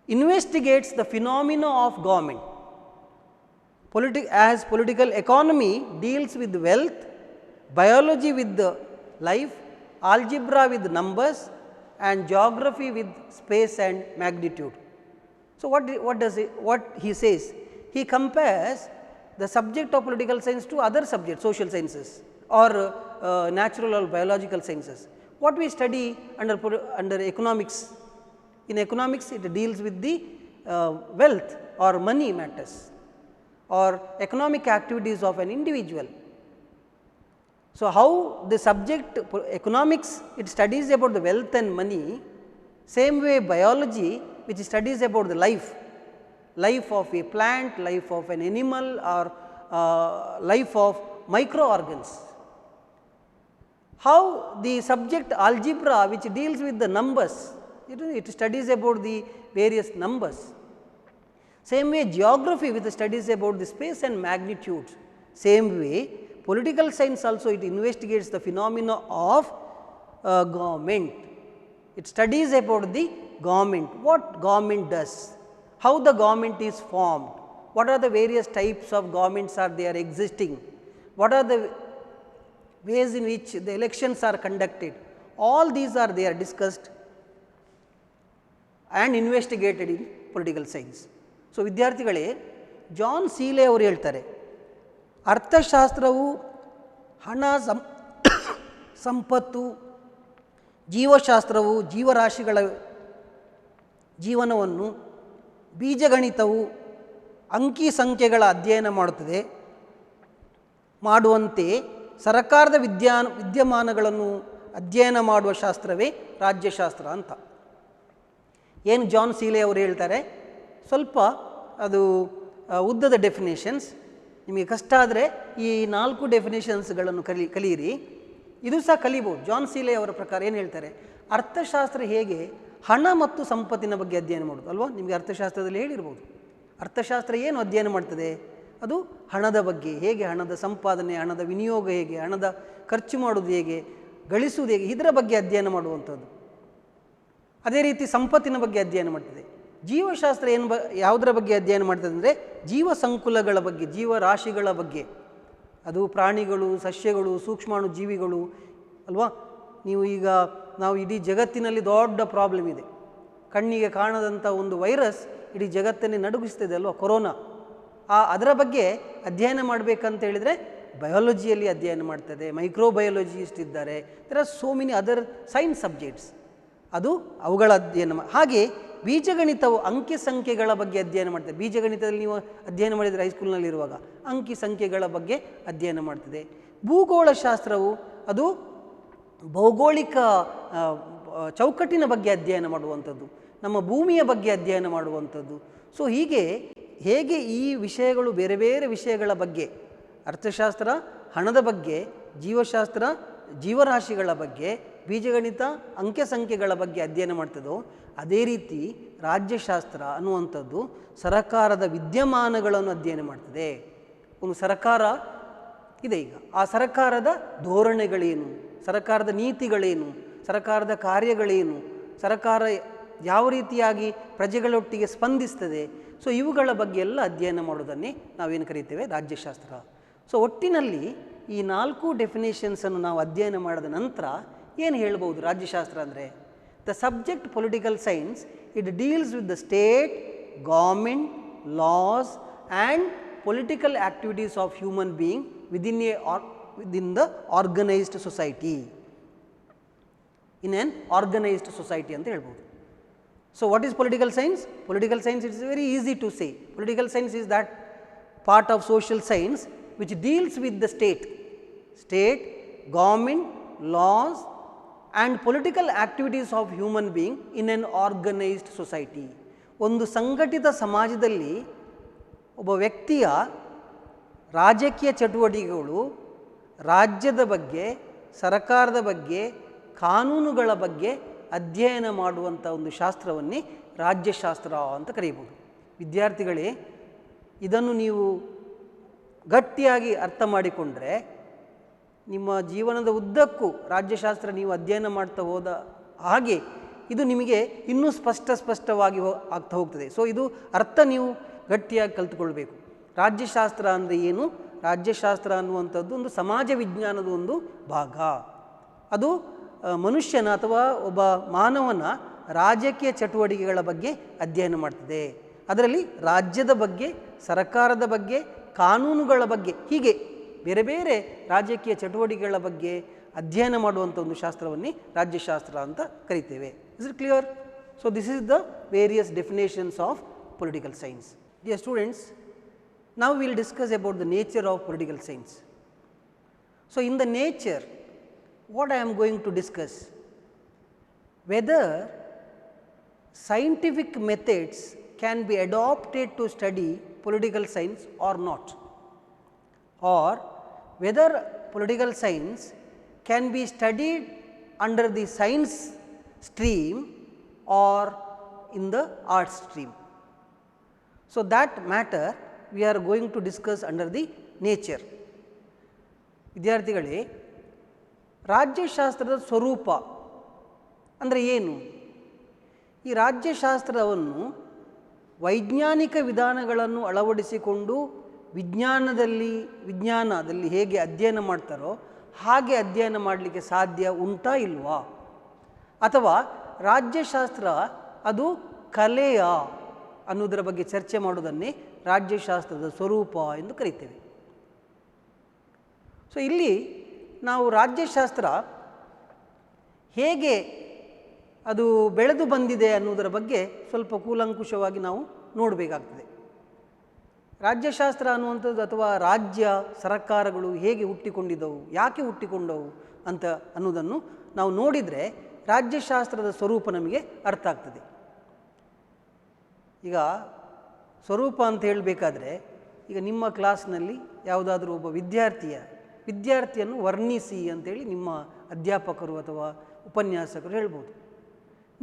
investigates the phenomena of government as political economy deals with wealth, biology with the life, algebra with numbers and geography with space and magnitude. So, what he says? He compares the subject of political science to other subjects, social sciences or natural or biological sciences. What we study under economics? In economics, it deals with the wealth or money matters or economic activities of an individual. So, how the subject economics, it studies about the wealth and money, same way biology which studies about the life of a plant, life of an animal or life of microorgans. How the subject algebra which deals with the numbers, it studies about the various numbers. Same way geography with the studies about the space and magnitude. Same way political science also, it investigates the phenomena of government. It studies about the government, what government does, how the government is formed, what are the various types of governments are there existing, what are the ways in which the elections are conducted. All these are there discussed and investigated in political science. So ವಿದ್ಯಾರ್ಥಿಗಳೇ, John ಸೀಲೆ ಅವರು ಹೇಳ್ತಾರೆ, ಅರ್ಥಶಾಸ್ತ್ರವು ಹಣ, ಸಂಪತ್ತು, ಜೀವಶಾಸ್ತ್ರವು ಜೀವರಾಶಿಗಳ ಜೀವನವನ್ನು, ಬೀಜಗಣಿತವು ಅಂಕಿ ಸಂಖ್ಯೆಗಳ ಅಧ್ಯಯನ ಮಾಡುವಂತೆ ಸರಕಾರದ ವಿದ್ಯಮಾನಗಳನ್ನು ಅಧ್ಯಯನ ಮಾಡುವ ಶಾಸ್ತ್ರವೇ ರಾಜ್ಯಶಾಸ್ತ್ರ ಅಂತ. ಏನು ಜಾನ್ ಸೀಲೆ ಅವರು ಹೇಳ್ತಾರೆ, ಸ್ವಲ್ಪ ಅದು ಉದ್ದದ ಡೆಫಿನೇಷನ್ಸ್, ನಿಮಗೆ ಕಷ್ಟ ಆದರೆ ಈ 4 ಡೆಫಿನೇಷನ್ಸ್ಗಳನ್ನು ಕಲಿಯಿರಿ. ಇದು ಸಹ ಕಲಿಬೋದು. ಜಾನ್ ಸೀಲೆ ಅವರ ಪ್ರಕಾರ ಏನು ಹೇಳ್ತಾರೆ, ಅರ್ಥಶಾಸ್ತ್ರ ಹೇಗೆ ಹಣ ಮತ್ತು ಸಂಪತ್ತಿನ ಬಗ್ಗೆ ಅಧ್ಯಯನ ಮಾಡೋದು ಅಲ್ವಾ, ನಿಮಗೆ ಅರ್ಥಶಾಸ್ತ್ರದಲ್ಲಿ ಹೇಳಿರ್ಬೋದು. ಅರ್ಥಶಾಸ್ತ್ರ ಏನು ಅಧ್ಯಯನ ಮಾಡ್ತದೆ, ಅದು ಹಣದ ಬಗ್ಗೆ, ಹೇಗೆ ಹಣದ ಸಂಪಾದನೆ, ಹಣದ ವಿನಿಯೋಗ ಹೇಗೆ, ಹಣದ ಖರ್ಚು ಮಾಡೋದು ಹೇಗೆ, ಗಳಿಸುವುದು ಹೇಗೆ, ಇದರ ಬಗ್ಗೆ ಅಧ್ಯಯನ ಮಾಡುವಂಥದ್ದು. ಅದೇ ರೀತಿ ಸಂಪತ್ತಿನ ಬಗ್ಗೆ ಅಧ್ಯಯನ ಮಾಡ್ತದೆ. ಜೀವಶಾಸ್ತ್ರ ಯಾವುದರ ಬಗ್ಗೆ ಅಧ್ಯಯನ ಮಾಡ್ತದೆ ಅಂದರೆ ಜೀವ ಸಂಕುಲಗಳ ಬಗ್ಗೆ, ಜೀವರಾಶಿಗಳ ಬಗ್ಗೆ. ಅದು ಪ್ರಾಣಿಗಳು, ಸಸ್ಯಗಳು, ಸೂಕ್ಷ್ಮಾಣು ಜೀವಿಗಳು ಅಲ್ವಾ. ನಾವು ಇಡೀ ಜಗತ್ತಿನಲ್ಲಿ ದೊಡ್ಡ ಪ್ರಾಬ್ಲಮ್ ಇದೆ, ಕಣ್ಣಿಗೆ ಕಾಣದಂಥ ಒಂದು ವೈರಸ್ ಇಡೀ ಜಗತ್ತನ್ನೇ ನಡುಗಿಸ್ತದೆ ಅಲ್ವಾ, ಕೊರೋನಾ. ಅದರ ಬಗ್ಗೆ ಅಧ್ಯಯನ ಮಾಡಬೇಕಂತ ಹೇಳಿದರೆ ಬಯಾಲಜಿಯಲ್ಲಿ ಅಧ್ಯಯನ ಮಾಡ್ತದೆ, ಮೈಕ್ರೋಬಯಾಲಜಿಸ್ಟ್ ಇದ್ದಾರೆ, there are so many other science subjects, ಅದು ಅವುಗಳ ಅಧ್ಯಯನ. ಹಾಗೆ ಬೀಜಗಣಿತವು ಅಂಕಿ ಸಂಖ್ಯೆಗಳ ಬಗ್ಗೆ ಅಧ್ಯಯನ ಮಾಡ್ತದೆ. ಬೀಜಗಣಿತದಲ್ಲಿ ನೀವು ಅಧ್ಯಯನ ಮಾಡಿದರೆ ಹೈಸ್ಕೂಲ್ನಲ್ಲಿರುವಾಗ ಅಂಕಿ ಸಂಖ್ಯೆಗಳ ಬಗ್ಗೆ ಅಧ್ಯಯನ ಮಾಡ್ತದೆ. ಭೂಗೋಳಶಾಸ್ತ್ರವು ಅದು ಭೌಗೋಳಿಕ ಚೌಕಟ್ಟಿನ ಬಗ್ಗೆ ಅಧ್ಯಯನ ಮಾಡುವಂಥದ್ದು, ನಮ್ಮ ಭೂಮಿಯ ಬಗ್ಗೆ ಅಧ್ಯಯನ ಮಾಡುವಂಥದ್ದು. ಸೊ ಹೇಗೆ ಈ ವಿಷಯಗಳು ಬೇರೆ ಬೇರೆ ವಿಷಯಗಳ ಬಗ್ಗೆ, ಅರ್ಥಶಾಸ್ತ್ರ ಹಣದ ಬಗ್ಗೆ, ಜೀವಶಾಸ್ತ್ರ ಜೀವರಾಶಿಗಳ ಬಗ್ಗೆ, ಬೀಜಗಣಿತ ಅಂಕೆ ಸಂಖ್ಯೆಗಳ ಬಗ್ಗೆ ಅಧ್ಯಯನ ಮಾಡ್ತದೋ, ಅದೇ ರೀತಿ ರಾಜ್ಯಶಾಸ್ತ್ರ ಅನ್ನುವಂಥದ್ದು ಸರಕಾರದ ವಿದ್ಯಮಾನಗಳನ್ನು ಅಧ್ಯಯನ ಮಾಡ್ತದೆ. ಒಂದು ಸರಕಾರ ಇದೆ, ಈಗ ಆ ಸರಕಾರದ ಧೋರಣೆಗಳೇನು, ಸರಕಾರದ ನೀತಿಗಳೇನು, ಸರಕಾರದ ಕಾರ್ಯಗಳೇನು, ಸರಕಾರ ಯಾವ ರೀತಿಯಾಗಿ ಪ್ರಜೆಗಳೊಟ್ಟಿಗೆ ಸ್ಪಂದಿಸ್ತದೆ, ಸೊ ಇವುಗಳ ಬಗ್ಗೆ ಎಲ್ಲ ಅಧ್ಯಯನ ಮಾಡೋದನ್ನೇ ನಾವೇನು ಕರೀತೇವೆ, ರಾಜ್ಯಶಾಸ್ತ್ರ. ಸೊ ಒಟ್ಟಿನಲ್ಲಿ ಈ 4 ಡೆಫಿನೇಷನ್ಸನ್ನು ನಾವು ಅಧ್ಯಯನ ಮಾಡಿದ ನಂತರ ಏನು ಹೇಳ್ಬೋದು ರಾಜ್ಯಶಾಸ್ತ್ರ ಅಂದರೆ, the subject political science it deals with the state, government, loss and political activities of human being within the organised society, in an organised society ಅಂತ ಹೇಳ್ಬೋದು. So what is political science? Political science, it is very easy to say. Political science is that part of social science which deals with the state, government, laws and political activities of human being in an organized society. ಒಂದು ಸಂಘಟಿತ ಸಮಾಜದಲ್ಲಿ ಒಬ್ಬ ವ್ಯಕ್ತಿಯ ರಾಜಕೀಯ ಚಟುವಟಿಕೆಗಳು ರಾಜ್ಯದ ಬಗ್ಗೆ, ಸರ್ಕಾರದ ಬಗ್ಗೆ, ಕಾನೂನುಗಳ ಬಗ್ಗೆ ಅಧ್ಯಯನ ಮಾಡುವಂಥ ಒಂದು ಶಾಸ್ತ್ರವನ್ನೇ ರಾಜ್ಯಶಾಸ್ತ್ರ ಅಂತ ಕರೆಯಬಹುದು. ವಿದ್ಯಾರ್ಥಿಗಳೇ, ಇದನ್ನು ನೀವು ಗಟ್ಟಿಯಾಗಿ ಅರ್ಥ ಮಾಡಿಕೊಂಡ್ರೆ ನಿಮ್ಮ ಜೀವನದ ಉದ್ದಕ್ಕೂ ರಾಜ್ಯಶಾಸ್ತ್ರ ನೀವು ಅಧ್ಯಯನ ಮಾಡ್ತಾ ಹೋದ ಹಾಗೆ ಇದು ನಿಮಗೆ ಇನ್ನೂ ಸ್ಪಷ್ಟವಾಗಿ ಆಗ್ತಾ ಹೋಗ್ತದೆ. ಸೊ ಇದು ಅರ್ಥ ನೀವು ಗಟ್ಟಿಯಾಗಿ ಕಲಿತುಕೊಳ್ಬೇಕು. ರಾಜ್ಯಶಾಸ್ತ್ರ ಅಂದರೆ ಏನು? ರಾಜ್ಯಶಾಸ್ತ್ರ ಅನ್ನುವಂಥದ್ದು ಒಂದು ಸಮಾಜ ವಿಜ್ಞಾನದ ಒಂದು ಭಾಗ. ಅದು ಮನುಷ್ಯನ ಅಥವಾ ಒಬ್ಬ ಮಾನವನ ರಾಜಕೀಯ ಚಟುವಟಿಕೆಗಳ ಬಗ್ಗೆ ಅಧ್ಯಯನ ಮಾಡ್ತದೆ. ಅದರಲ್ಲಿ ರಾಜ್ಯದ ಬಗ್ಗೆ, ಸರ್ಕಾರದ ಬಗ್ಗೆ, ಕಾನೂನುಗಳ ಬಗ್ಗೆ, ಹೀಗೆ ಬೇರೆ ಬೇರೆ ರಾಜಕೀಯ ಚಟುವಟಿಕೆಗಳ ಬಗ್ಗೆ ಅಧ್ಯಯನ ಮಾಡುವಂಥ ಒಂದು ಶಾಸ್ತ್ರವನ್ನೇ ರಾಜ್ಯಶಾಸ್ತ್ರ ಅಂತ ಕರಿತೇವೆ. Is it clear? So this is the various definitions of political science. Dear students, now we will discuss about the nature of political science. So in the nature, what I am going to discuss, whether scientific methods can be adopted to study political science or not, or whether political science can be studied under the science stream or in the art stream. So that matter we are going to discuss under the nature. ವಿದ್ಯಾರ್ಥಿಗಳೇ, ರಾಜ್ಯಶಾಸ್ತ್ರದ ಸ್ವರೂಪ ಅಂದರೆ ಏನು? ಈ ರಾಜ್ಯಶಾಸ್ತ್ರವನ್ನು ವೈಜ್ಞಾನಿಕ ವಿಧಾನಗಳನ್ನು ಅಳವಡಿಸಿಕೊಂಡು ವಿಜ್ಞಾನದಲ್ಲಿ ಹೇಗೆ ಅಧ್ಯಯನ ಮಾಡ್ತಾರೋ ಹಾಗೆ ಅಧ್ಯಯನ ಮಾಡಲಿಕ್ಕೆ ಸಾಧ್ಯ ಉಂಟಾ ಇಲ್ವಾ? ಅಥವಾ ರಾಜ್ಯಶಾಸ್ತ್ರ ಅದು ಕಲೆಯ ಅನ್ನೋದರ ಬಗ್ಗೆ ಚರ್ಚೆ ಮಾಡುವುದನ್ನೇ ರಾಜ್ಯಶಾಸ್ತ್ರದ ಸ್ವರೂಪ ಎಂದು ಕರೀತೇವೆ. ಸೊ ಇಲ್ಲಿ ನಾವು ರಾಜ್ಯಶಾಸ್ತ್ರ ಹೇಗೆ ಅದು ಬೆಳೆದು ಬಂದಿದೆ ಅನ್ನೋದರ ಬಗ್ಗೆ ಸ್ವಲ್ಪ ಕೂಲಂಕುಷವಾಗಿ ನಾವು ನೋಡಬೇಕಾಗ್ತದೆ. ರಾಜ್ಯಶಾಸ್ತ್ರ ಅನ್ನುವಂಥದ್ದು ಅಥವಾ ರಾಜ್ಯ ಸರ್ಕಾರಗಳು ಹೇಗೆ ಹುಟ್ಟಿಕೊಂಡಿದ್ದವು, ಯಾಕೆ ಹುಟ್ಟಿಕೊಂಡವು ಅಂತ ಅನ್ನೋದನ್ನು ನಾವು ನೋಡಿದರೆ ರಾಜ್ಯಶಾಸ್ತ್ರದ ಸ್ವರೂಪ ನಮಗೆ ಅರ್ಥ ಆಗ್ತದೆ. ಈಗ ಸ್ವರೂಪ ಅಂತ ಹೇಳಬೇಕಾದ್ರೆ, ಈಗ ನಿಮ್ಮ ಕ್ಲಾಸ್ನಲ್ಲಿ ಯಾವುದಾದ್ರೂ ಒಬ್ಬ ವಿದ್ಯಾರ್ಥಿಯನ್ನು ವರ್ಣಿಸಿ ಅಂತೇಳಿ ನಿಮ್ಮ ಅಧ್ಯಾಪಕರು ಅಥವಾ ಉಪನ್ಯಾಸಕರು ಹೇಳ್ಬೋದು.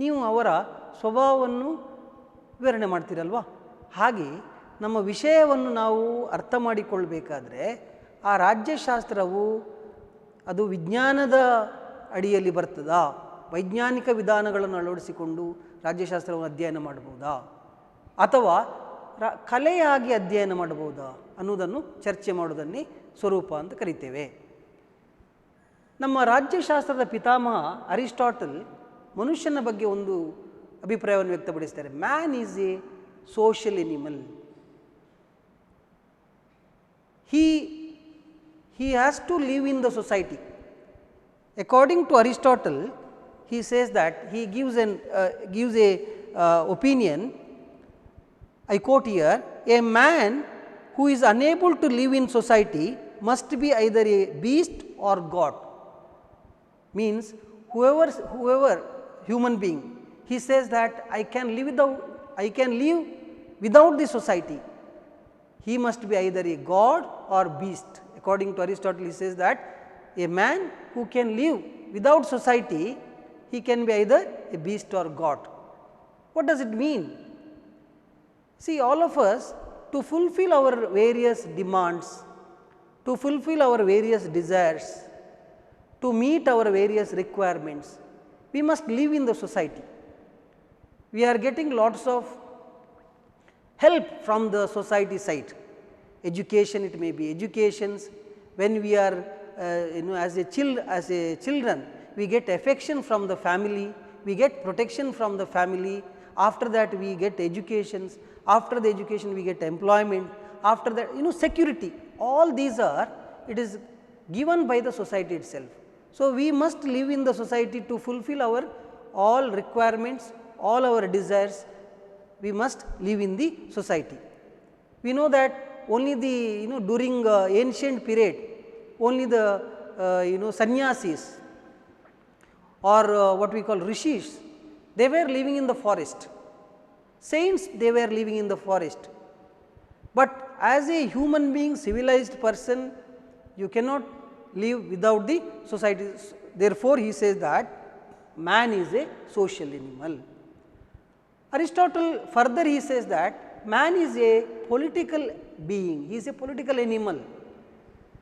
ನೀವು ಅವರ ಸ್ವಭಾವವನ್ನು ವಿವರಣೆ ಮಾಡ್ತೀರಲ್ವ? ಹಾಗೆ ನಮ್ಮ ವಿಷಯವನ್ನು ನಾವು ಅರ್ಥ ಮಾಡಿಕೊಳ್ಬೇಕಾದ್ರೆ ಆ ರಾಜ್ಯಶಾಸ್ತ್ರವು ಅದು ವಿಜ್ಞಾನದ ಅಡಿಯಲ್ಲಿ ಬರ್ತದಾ, ವೈಜ್ಞಾನಿಕ ವಿಧಾನಗಳನ್ನು ಅಳವಡಿಸಿಕೊಂಡು ರಾಜ್ಯಶಾಸ್ತ್ರವನ್ನು ಅಧ್ಯಯನ ಮಾಡ್ಬೋದಾ, ಅಥವಾ ಕಲೆಯಾಗಿ ಅಧ್ಯಯನ ಮಾಡಬಹುದಾ ಅನ್ನೋದನ್ನು ಚರ್ಚೆ ಮಾಡೋದನ್ನೇ ಸ್ವರೂಪ ಅಂತ ಕರಿತೇವೆ. ನಮ್ಮ ರಾಜ್ಯಶಾಸ್ತ್ರದ ಪಿತಾಮಹ ಅರಿಸ್ಟಾಟಲ್ ಮನುಷ್ಯನ ಬಗ್ಗೆ ಒಂದು ಅಭಿಪ್ರಾಯವನ್ನು ವ್ಯಕ್ತಪಡಿಸ್ತಾರೆ. Man is A social animal. he has to live in the society. According to Aristotle, he says that he gives a opinion. I quote here, a man who is unable to live in society must be either a beast or God. Means whoever human being, he says that I can live without the society. He must be either a God or beast. According to Aristotle, he says that a man who can live without society, he can be either a beast or God. What does it mean? See, all of us, to fulfill our various demands, to fulfill our various desires, to meet our various requirements, we must live in the society. We are getting lots of help from the society side. Education, it may be educations. When we are as children, we get affection from the family, we get protection from the family. After that we get educations, after the education we get employment, after that security. All these are, it is given by the society itself. So we must live in the society to fulfill our all requirements, all our desires. We must live in the society. We know that only the during ancient period, only the sannyasis or what we call rishis, they were living in the forest. Saints, they were living in the forest. But as a human being, civilized person, you cannot live without the society. Therefore, he says that man is a social animal. Aristotle further he says that man is a political being, he is a political animal.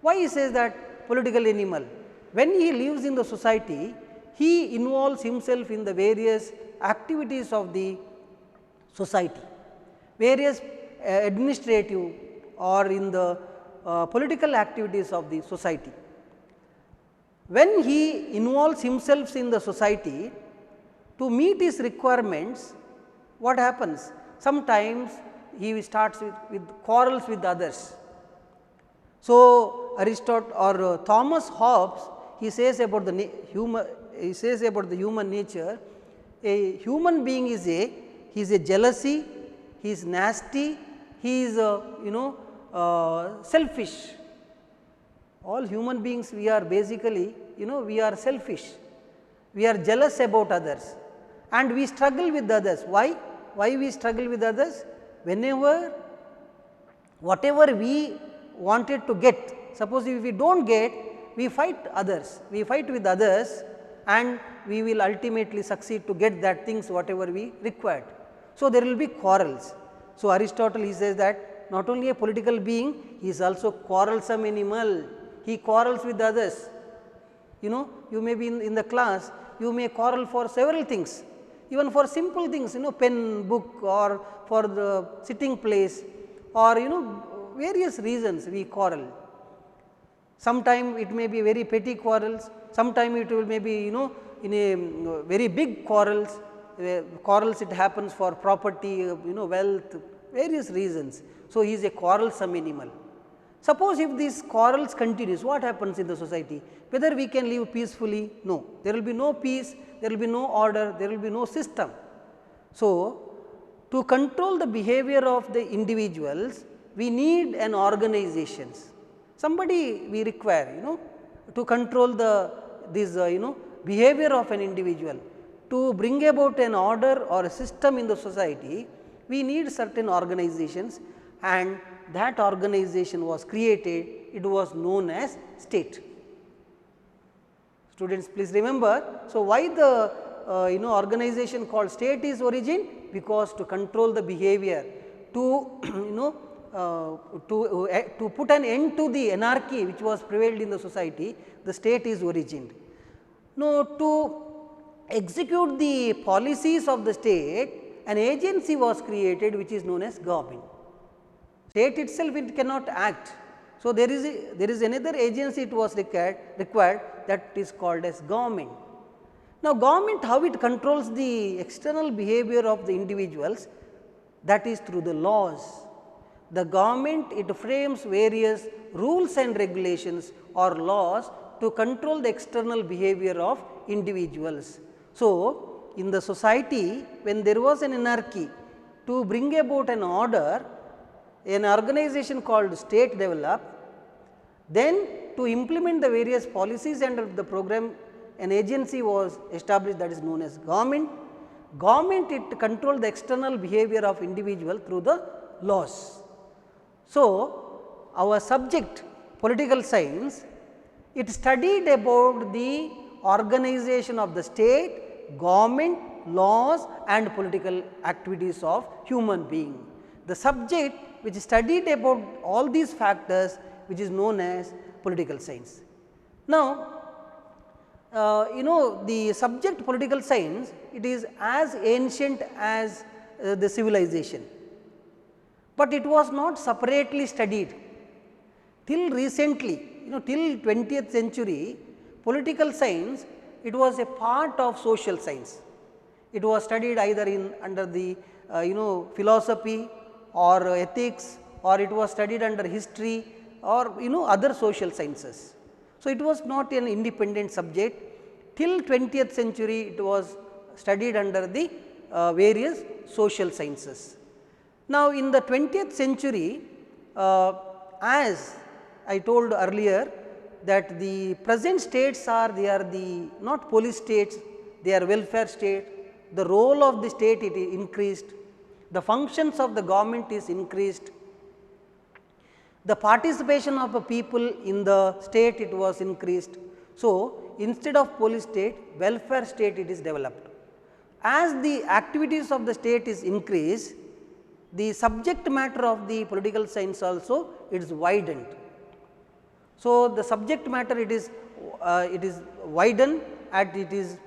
Why he says that political animal? When he lives in the society, he involves himself in the various activities of the society, various administrative or in the political activities of the society. When he involves himself in the society to meet his requirements, what happens? Sometimes he starts with quarrels with others. So, Aristotle or Thomas Hobbes, he says about the human nature, a human being is a jealousy, he is nasty, he is selfish. All human beings, we are basically we are selfish, we are jealous about others and we struggle with others. Why we struggle with others? Whenever whatever we wanted to get, suppose if we do not get, we fight others, we fight with others and we will ultimately succeed to get that things whatever we required. So, there will be quarrels. So, Aristotle he says that not only a political being, he is also quarrelsome animal, he quarrels with others. You may be in the class, you may quarrel for several things, even for simple things, pen, book or for the sitting place or various reasons we quarrel. Sometime it may be very petty quarrels, sometime it will may be in a very big quarrels, it happens for property, wealth, various reasons. So, he is a quarrelsome animal. Suppose if these quarrels continues, what happens in the society? Whether we can live peacefully? No, there will be no peace, there will be no order, there will be no system. So, to control the behavior of the individuals, we need an organization. Somebody we require, to control this behavior of an individual. To bring about an order or a system in the society, we need certain organizations, and that organization was created, it was known as state. Students, please remember. So, why the organization called state is origin? Because to control the behavior, to to put an end to the anarchy which was prevailed in the society, the state is origined. Now, to execute the policies of the state, an agency was created which is known as government. State itself it cannot act. So, there is another agency it was required, that is called as government. Now, government how it controls the external behavior of the individuals, that is through the laws. The government it frames various rules and regulations or laws to control the external behavior of individuals. So, in the society when there was an anarchy, to bring about an order, an organization called state developed. Then to implement the various policies under the program, an agency was established, that is known as government. Government it controlled the external behavior of individual through the laws. So, our subject political science, it studied about the organization of the state, government, laws and political activities of human being. The subject which studied about all these factors, which is known as political science. Now, the subject political science, it is as ancient as the civilization, but it was not separately studied till recently. Till 20th century, political science it was a part of social science. It was studied either under the philosophy or ethics, or it was studied under history or other social sciences. So, it was not an independent subject. Till 20th century it was studied under the various social sciences. Now, in the 20th century, as I told earlier that the present states are, they are the not police states, they are welfare state, the role of the state it is increased, the functions of the government is increased, the participation of the people in the state it was increased. So, instead of police state, welfare state it is developed. As the activities of the state is increased, the subject matter of the political science also it is widened. So, the subject matter it is widened and it is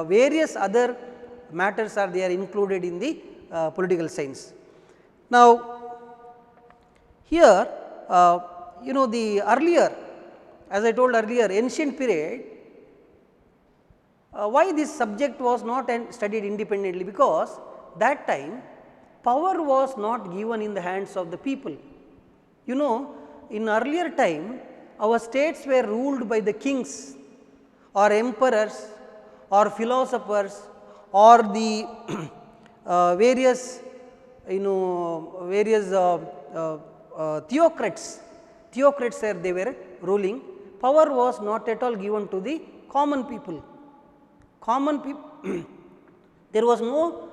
various other matters are there included in the political science. Now, here the earlier, as I told earlier, ancient period, why this subject was not studied independently? Because that time power was not given in the hands of the people. In earlier time our states were ruled by the kings or emperors or philosophers or the various theocrats where they were ruling. Power was not at all given to the common people. There was no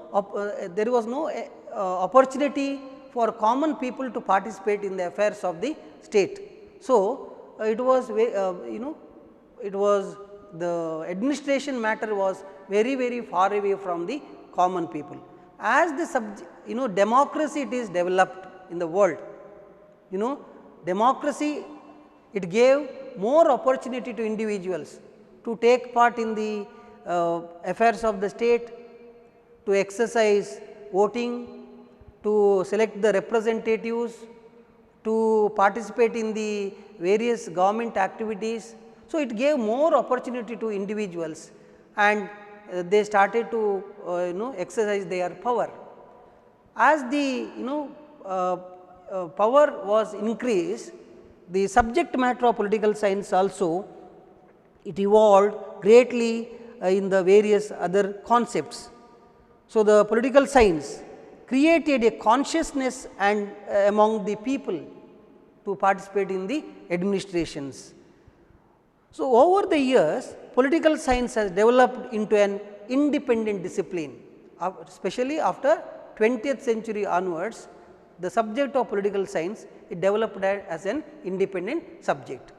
opportunity for common people to participate in the affairs of the state. So, it was the administration matter was very far away from the common people. As the democracy it is developed in the world, democracy it gave more opportunity to individuals to take part in the affairs of the state, to exercise voting, to select the representatives, to participate in the various government activities. So, it gave more opportunity to individuals and they started to exercise their power. As the power was increased, the subject matter of political science also it evolved greatly in the various other concepts. So, the political science created a consciousness and among the people to participate in the administrations. So, over the years political science has developed into an independent discipline, especially after 20th century onwards. The subject of political science it developed as an independent subject.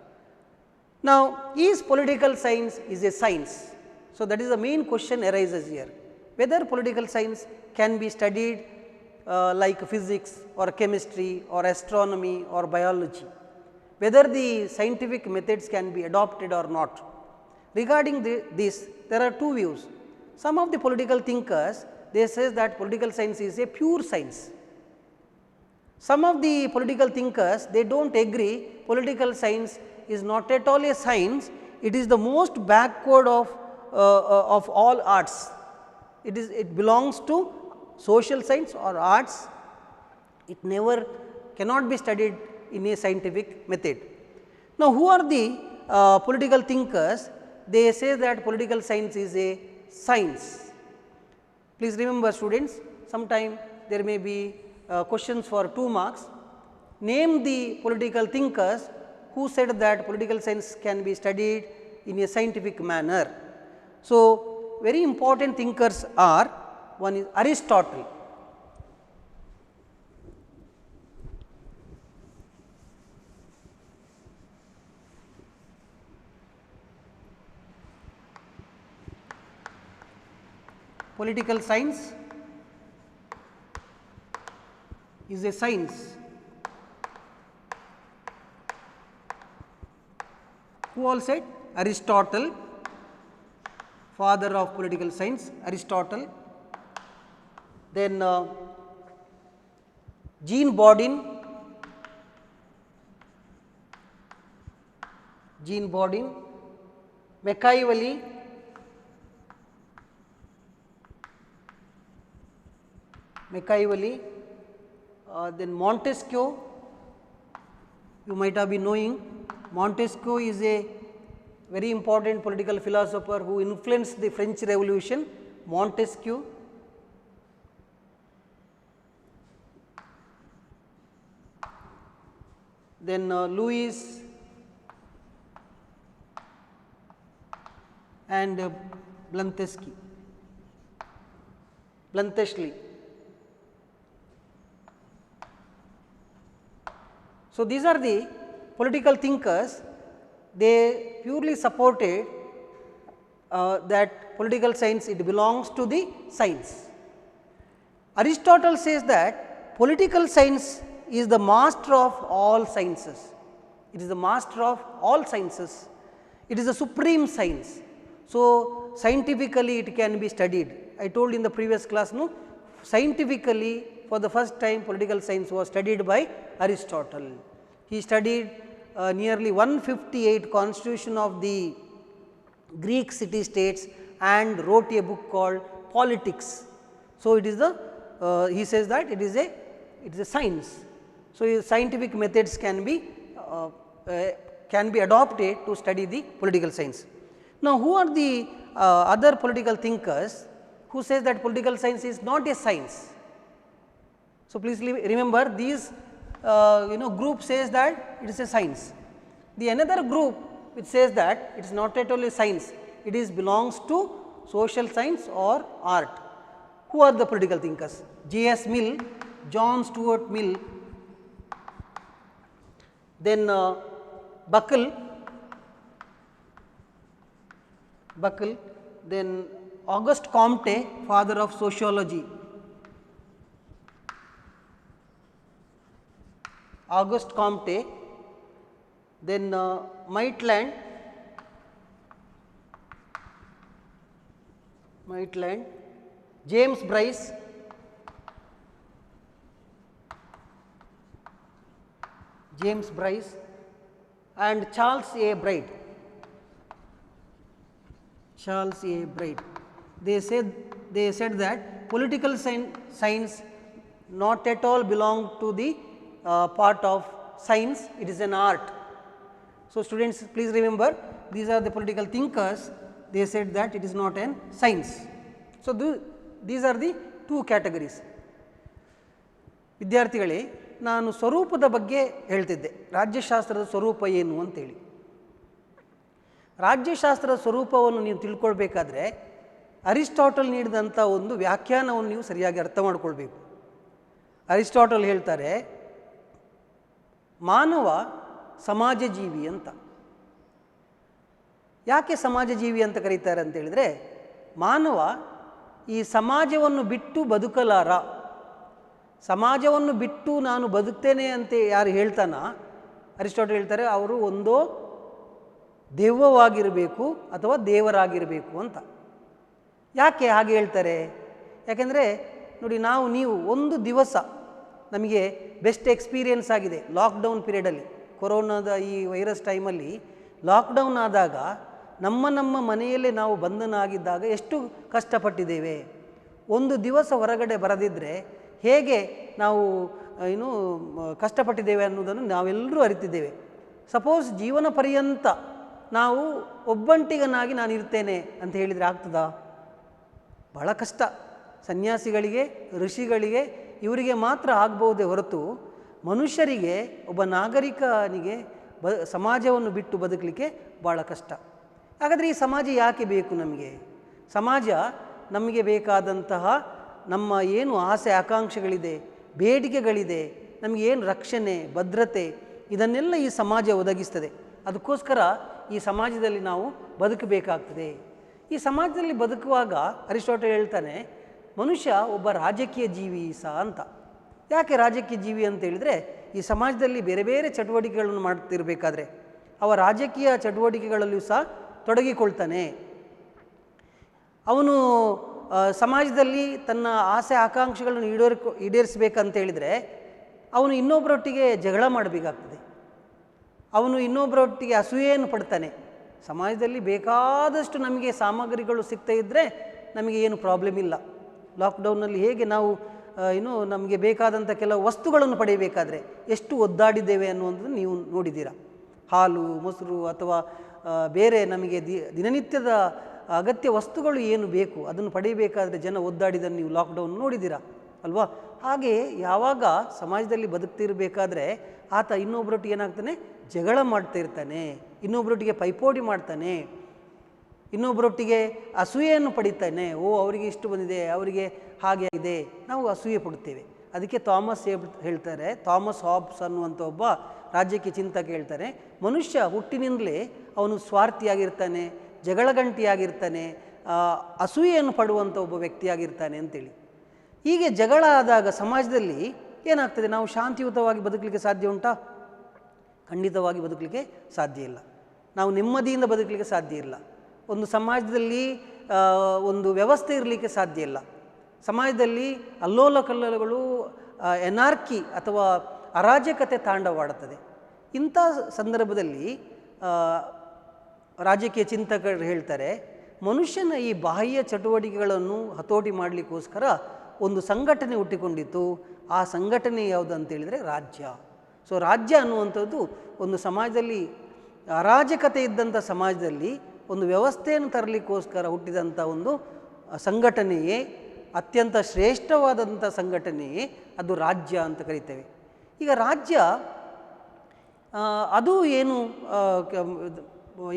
Now, is political science is a science? So, that is the main question arises here, whether political science can be studied like physics or chemistry or astronomy or biology, whether the scientific methods can be adopted or not. Regarding this, there are two views. Some of the political thinkers they say that political science is a pure science. Some of the political thinkers they do not agree, political science is not at all a science, it is the most backward of all arts. It belongs to social science or arts, it never cannot be studied in a scientific method. Now, who are the political thinkers? They say that political science is a science. Please remember students, sometime there may be questions for 2 marks. Name the political thinkers who said that political science can be studied in a scientific manner. So, very important thinkers are, one is Aristotle. Political science is a science. Who all said? Aristotle, father of political science, Aristotle. Then Jean Bodin, Machiavelli, then Montesquieu, you might have been knowing. Montesquieu is a very important political philosopher who influenced the French Revolution. Montesquieu, then Louis and Blavatsky. bluntishly. So these are the political thinkers. They purely supported that political science, it belongs to the science. Aristotle says that political science is the master of all sciences. It is the master of all sciences. It is the supreme science. So scientifically it can be studied. I told in the previous class, no, scientifically for the first time political science was studied by Aristotle. He studied nearly 158 constitution of the Greek city states and wrote a book called Politics. So it is the he says that it is a science. So scientific methods can be adopted to study the political science. Now who are the other political thinkers who says that political science is not a science? So please remember these group says that it is a science. The another group which says that it is not at all a science, it is belongs to social science or art. Who are the political thinkers? J.S. Mill, John Stuart Mill, then Buckle, then Auguste Comte, father of sociology. Auguste Comte, then Maitland, James Bryce, and Charles A. Bright. They said that political science not at all belong to the part of science, it is an art. So students, please remember these are the political thinkers. They said that it is not an science. So these are the two categories. ವಿದ್ಯಾರ್ಥಿಗಳೇ, ನಾನು ಸ್ವರೂಪದ ಬಗ್ಗೆ ಹೇಳ್ತಿದ್ದೆ, ರಾಜ್ಯಶಾಸ್ತ್ರದ ಸ್ವರೂಪ ಏನು ಅಂತೇಳಿ. ರಾಜ್ಯಶಾಸ್ತ್ರದ ಸ್ವರೂಪವನ್ನು ನೀವು ತಿಳ್ಕೊಳ್ಬೇಕಾದ್ರೆ ಅರಿಸ್ಟಾಟಲ್ ನೀಡಿದಂಥ ಒಂದು ವ್ಯಾಖ್ಯಾನವನ್ನು ನೀವು ಸರಿಯಾಗಿ ಅರ್ಥ ಮಾಡಿಕೊಳ್ಬೇಕು. ಅರಿಸ್ಟಾಟಲ್ ಹೇಳ್ತಾರೆ ಮಾನವ ಸಮಾಜ ಜೀವಿ ಅಂತ. ಯಾಕೆ ಸಮಾಜ ಜೀವಿ ಅಂತ ಕರೀತಾರೆ ಅಂತ ಹೇಳಿದರೆ, ಮಾನವ ಈ ಸಮಾಜವನ್ನು ಬಿಟ್ಟು ಬದುಕಲಾರ. ಸಮಾಜವನ್ನು ಬಿಟ್ಟು ನಾನು ಬದುಕ್ತೇನೆ ಅಂತ ಯಾರು ಹೇಳ್ತಾನ, ಅರಿಸ್ಟಾಟಲ್ ಹೇಳ್ತಾರೆ ಅವರು ಒಂದೋ ದೆವ್ವವಾಗಿರಬೇಕು ಅಥವಾ ದೇವರಾಗಿರಬೇಕು ಅಂತ. ಯಾಕೆ ಹಾಗೆ ಹೇಳ್ತಾರೆ? ಯಾಕೆಂದರೆ ನೋಡಿ, ನೀವು ಒಂದು ದಿವಸ ನಮಗೆ ಬೆಸ್ಟ್ ಎಕ್ಸ್ಪೀರಿಯೆನ್ಸ್ ಆಗಿದೆ ಲಾಕ್ಡೌನ್ ಪೀರಿಯಡಲ್ಲಿ, ಕೊರೋನಾದ ಈ ವೈರಸ್ ಟೈಮಲ್ಲಿ ಲಾಕ್ಡೌನ್ ಆದಾಗ ನಮ್ಮ ಮನೆಯಲ್ಲೇ ನಾವು ಬಂಧನ ಆಗಿದ್ದಾಗ ಎಷ್ಟು ಕಷ್ಟಪಟ್ಟಿದ್ದೇವೆ. ಒಂದು ದಿವಸ ಹೊರಗಡೆ ಬರದಿದ್ದರೆ ಹೇಗೆ ನಾವು ಕಷ್ಟಪಟ್ಟಿದ್ದೇವೆ ಅನ್ನೋದನ್ನು ನಾವೆಲ್ಲರೂ ಅರಿತಿದ್ದೇವೆ. ಸಪೋಸ್ ಜೀವನ ಪರ್ಯಂತ ನಾವು ಒಬ್ಬಂಟಿಗನಾಗಿ ನಾನು ಇರ್ತೇನೆ ಅಂತ ಹೇಳಿದರೆ ಆಗ್ತದಾ? ಬಹಳ ಕಷ್ಟ. ಸನ್ಯಾಸಿಗಳಿಗೆ, ಋಷಿಗಳಿಗೆ ಇವರಿಗೆ ಮಾತ್ರ ಆಗ್ಬೋದೇ ಹೊರತು ಮನುಷ್ಯರಿಗೆ, ಒಬ್ಬ ನಾಗರಿಕನಿಗೆ ಸಮಾಜವನ್ನು ಬಿಟ್ಟು ಬದುಕಲಿಕ್ಕೆ ಭಾಳ ಕಷ್ಟ. ಹಾಗಾದರೆ ಈ ಸಮಾಜ ಯಾಕೆ ಬೇಕು ನಮಗೆ? ಸಮಾಜ ನಮಗೆ ಬೇಕಾದಂತಹ ನಮ್ಮ ಏನು ಆಸೆ ಆಕಾಂಕ್ಷೆಗಳಿದೆ, ಬೇಡಿಕೆಗಳಿದೆ, ನಮಗೆ ಏನು ರಕ್ಷಣೆ, ಭದ್ರತೆ, ಇದನ್ನೆಲ್ಲ ಈ ಸಮಾಜ ಒದಗಿಸ್ತದೆ. ಅದಕ್ಕೋಸ್ಕರ ಈ ಸಮಾಜದಲ್ಲಿ ನಾವು ಬದುಕಬೇಕಾಗ್ತದೆ. ಈ ಸಮಾಜದಲ್ಲಿ ಬದುಕುವಾಗ ಅರಿಸ್ಟಾಟಲ್ ಹೇಳ್ತಾನೆ ಮನುಷ್ಯ ಒಬ್ಬ ರಾಜಕೀಯ ಜೀವಿ ಸಹ ಅಂತ. ಯಾಕೆ ರಾಜಕೀಯ ಜೀವಿ ಅಂತ ಹೇಳಿದರೆ, ಈ ಸಮಾಜದಲ್ಲಿ ಬೇರೆ ಬೇರೆ ಚಟುವಟಿಕೆಗಳನ್ನು ಮಾಡ್ತಿರಬೇಕಾದ್ರೆ ಅವ ರಾಜಕೀಯ ಚಟುವಟಿಕೆಗಳಲ್ಲಿಯೂ ಸಹ ತೊಡಗಿಕೊಳ್ತಾನೆ. ಅವನು ಸಮಾಜದಲ್ಲಿ ತನ್ನ ಆಸೆ ಆಕಾಂಕ್ಷೆಗಳನ್ನು ಈಡೇರಿಸಬೇಕಂತ ಹೇಳಿದರೆ ಅವನು ಇನ್ನೊಬ್ಬರೊಟ್ಟಿಗೆ ಜಗಳ ಮಾಡಬೇಕಾಗ್ತದೆ. ಅವನು ಇನ್ನೊಬ್ಬರೊಟ್ಟಿಗೆ ಅಸೂಯೆಯನ್ನು ಪಡ್ತಾನೆ. ಸಮಾಜದಲ್ಲಿ ಬೇಕಾದಷ್ಟು ನಮಗೆ ಸಾಮಗ್ರಿಗಳು ಸಿಗ್ತಾ ಇದ್ದರೆ ನಮಗೆ ಏನು ಪ್ರಾಬ್ಲಮ್ ಇಲ್ಲ. ಲಾಕ್ಡೌನ್ನಲ್ಲಿ ಹೇಗೆ ನಾವು ನಮಗೆ ಬೇಕಾದಂಥ ಕೆಲವು ವಸ್ತುಗಳನ್ನು ಪಡೆಯಬೇಕಾದ್ರೆ ಎಷ್ಟು ಒದ್ದಾಡಿದ್ದೇವೆ ಅನ್ನುವಂಥದ್ದು ನೀವು ನೋಡಿದ್ದೀರಾ. ಹಾಲು, ಮೊಸರು ಅಥವಾ ಬೇರೆ ನಮಗೆ ದಿನನಿತ್ಯದ ಅಗತ್ಯ ವಸ್ತುಗಳು ಏನು ಬೇಕು ಅದನ್ನು ಪಡೆಯಬೇಕಾದ್ರೆ ಜನ ಒದ್ದಾಡಿದನ್ನು ನೀವು ಲಾಕ್ಡೌನ್ ನೋಡಿದ್ದೀರಾ ಅಲ್ವಾ? ಹಾಗೆ ಯಾವಾಗ ಸಮಾಜದಲ್ಲಿ ಬದುಕ್ತಿರಬೇಕಾದ್ರೆ ಆತ ಇನ್ನೊಬ್ಬರೊಟ್ಟಿಗೆ ಏನಾಗ್ತಾನೆ, ಜಗಳ ಮಾಡ್ತಾ ಇರ್ತಾನೆ, ಇನ್ನೊಬ್ಬರೊಟ್ಟಿಗೆ ಪೈಪೋಟಿ ಮಾಡ್ತಾನೆ. ಇನ್ನೊಬ್ಬರೊಟ್ಟಿಗೆ ಅಸೂಯೆಯನ್ನು ಪಡಿತಾನೆ. ಅವರಿಗೆ ಇಷ್ಟು ಬಂದಿದೆ, ಅವರಿಗೆ ಹಾಗೆ ಇದೆ, ನಾವು ಅಸೂಯೆ ಪಡುತ್ತೇವೆ. ಅದಕ್ಕೆ ಹೇಳ್ತಾರೆ, ಥಾಮಸ್ ಹಾಬ್ಸ್ ಅನ್ನುವಂಥ ಒಬ್ಬ ರಾಜಕೀಯ ಚಿಂತಕ ಹೇಳ್ತಾರೆ, ಮನುಷ್ಯ ಹುಟ್ಟಿನಿಂದಲೇ ಅವನು ಸ್ವಾರ್ಥಿಯಾಗಿರ್ತಾನೆ, ಜಗಳಗಂಟಿಯಾಗಿರ್ತಾನೆ, ಅಸೂಯೆಯನ್ನು ಪಡುವಂಥ ಒಬ್ಬ ವ್ಯಕ್ತಿಯಾಗಿರ್ತಾನೆ ಅಂತೇಳಿ. ಹೀಗೆ ಜಗಳ ಆದಾಗ ಸಮಾಜದಲ್ಲಿ ಏನಾಗ್ತದೆ? ನಾವು ಶಾಂತಿಯುತವಾಗಿ ಬದುಕಲಿಕ್ಕೆ ಸಾಧ್ಯ ಉಂಟಾ? ಖಂಡಿತವಾಗಿ ಬದುಕಲಿಕ್ಕೆ ಸಾಧ್ಯ ಇಲ್ಲ. ನಾವು ನೆಮ್ಮದಿಯಿಂದ ಬದುಕಲಿಕ್ಕೆ ಸಾಧ್ಯ ಇಲ್ಲ. ಒಂದು ಸಮಾಜದಲ್ಲಿ ಒಂದು ವ್ಯವಸ್ಥೆ ಇರಲಿಕ್ಕೆ ಸಾಧ್ಯ ಇಲ್ಲ. ಸಮಾಜದಲ್ಲಿ ಅಲ್ಲೋಲ ಕಲ್ಲೋಲಗಳು, ಎನಾರ್ಕಿ ಅಥವಾ ಅರಾಜಕತೆ ತಾಂಡವಾಡುತ್ತದೆ. ಇಂಥ ಸಂದರ್ಭದಲ್ಲಿ ರಾಜಕೀಯ ಚಿಂತಕರು ಹೇಳ್ತಾರೆ, ಮನುಷ್ಯನ ಈ ಬಾಹ್ಯ ಚಟುವಟಿಕೆಗಳನ್ನು ಹತೋಟಿ ಮಾಡಲಿಕ್ಕೋಸ್ಕರ ಒಂದು ಸಂಘಟನೆ ಹುಟ್ಟಿಕೊಂಡಿತ್ತು. ಆ ಸಂಘಟನೆ ಯಾವುದು ಅಂತೇಳಿದರೆ ರಾಜ್ಯ. ಸೊ ರಾಜ್ಯ ಅನ್ನುವಂಥದ್ದು ಒಂದು ಸಮಾಜದಲ್ಲಿ, ಅರಾಜಕತೆ ಇದ್ದಂಥ ಸಮಾಜದಲ್ಲಿ ಒಂದು ವ್ಯವಸ್ಥೆಯನ್ನು ತರಲಿಕ್ಕೋಸ್ಕರ ಹುಟ್ಟಿದಂಥ ಒಂದು ಸಂಘಟನೆಯೇ, ಅತ್ಯಂತ ಶ್ರೇಷ್ಠವಾದಂಥ ಸಂಘಟನೆಯೇ ಅದು ರಾಜ್ಯ ಅಂತ ಕರಿತೇವೆ. ಈಗ ರಾಜ್ಯ ಅದು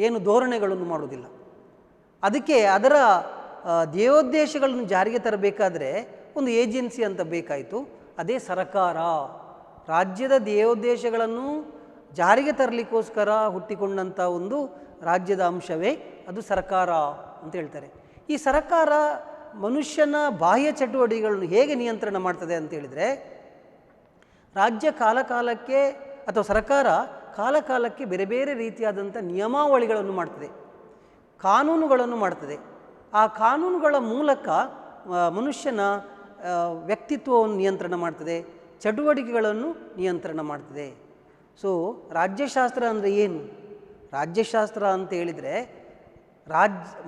ಏನು ಧೋರಣೆಗಳನ್ನು ಮಾಡುವುದಿಲ್ಲ. ಅದಕ್ಕೆ ಅದರ ಧ್ಯೇಯೋದ್ದೇಶಗಳನ್ನು ಜಾರಿಗೆ ತರಬೇಕಾದ್ರೆ ಒಂದು ಏಜೆನ್ಸಿ ಅಂತ ಬೇಕಾಯಿತು, ಅದೇ ಸರಕಾರ. ರಾಜ್ಯದ ಧ್ಯೇಯೋದ್ದೇಶಗಳನ್ನು ಜಾರಿಗೆ ತರಲಿಕ್ಕೋಸ್ಕರ ಹುಟ್ಟಿಕೊಂಡಂಥ ಒಂದು ರಾಜ್ಯದ ಅಂಶವೇ ಅದು ಸರ್ಕಾರ ಅಂತ ಹೇಳ್ತಾರೆ. ಈ ಸರ್ಕಾರ ಮನುಷ್ಯನ ಬಾಹ್ಯ ಚಟುವಟಿಕೆಗಳನ್ನು ಹೇಗೆ ನಿಯಂತ್ರಣ ಮಾಡ್ತದೆ ಅಂತ ಹೇಳಿದರೆ, ರಾಜ್ಯ ಕಾಲಕಾಲಕ್ಕೆ ಅಥವಾ ಸರ್ಕಾರ ಕಾಲಕಾಲಕ್ಕೆ ಬೇರೆ ಬೇರೆ ರೀತಿಯಾದಂಥ ನಿಯಮಾವಳಿಗಳನ್ನು ಮಾಡ್ತದೆ, ಕಾನೂನುಗಳನ್ನು ಮಾಡ್ತದೆ. ಆ ಕಾನೂನುಗಳ ಮೂಲಕ ಮನುಷ್ಯನ ವ್ಯಕ್ತಿತ್ವವನ್ನು ನಿಯಂತ್ರಣ ಮಾಡ್ತದೆ, ಚಟುವಟಿಕೆಗಳನ್ನು ನಿಯಂತ್ರಣ ಮಾಡ್ತದೆ. ಸೊ ರಾಜ್ಯಶಾಸ್ತ್ರ ಅಂದರೆ ಏನು? ರಾಜ್ಯಶಾಸ್ತ್ರ ಅಂತ ಹೇಳಿದರೆ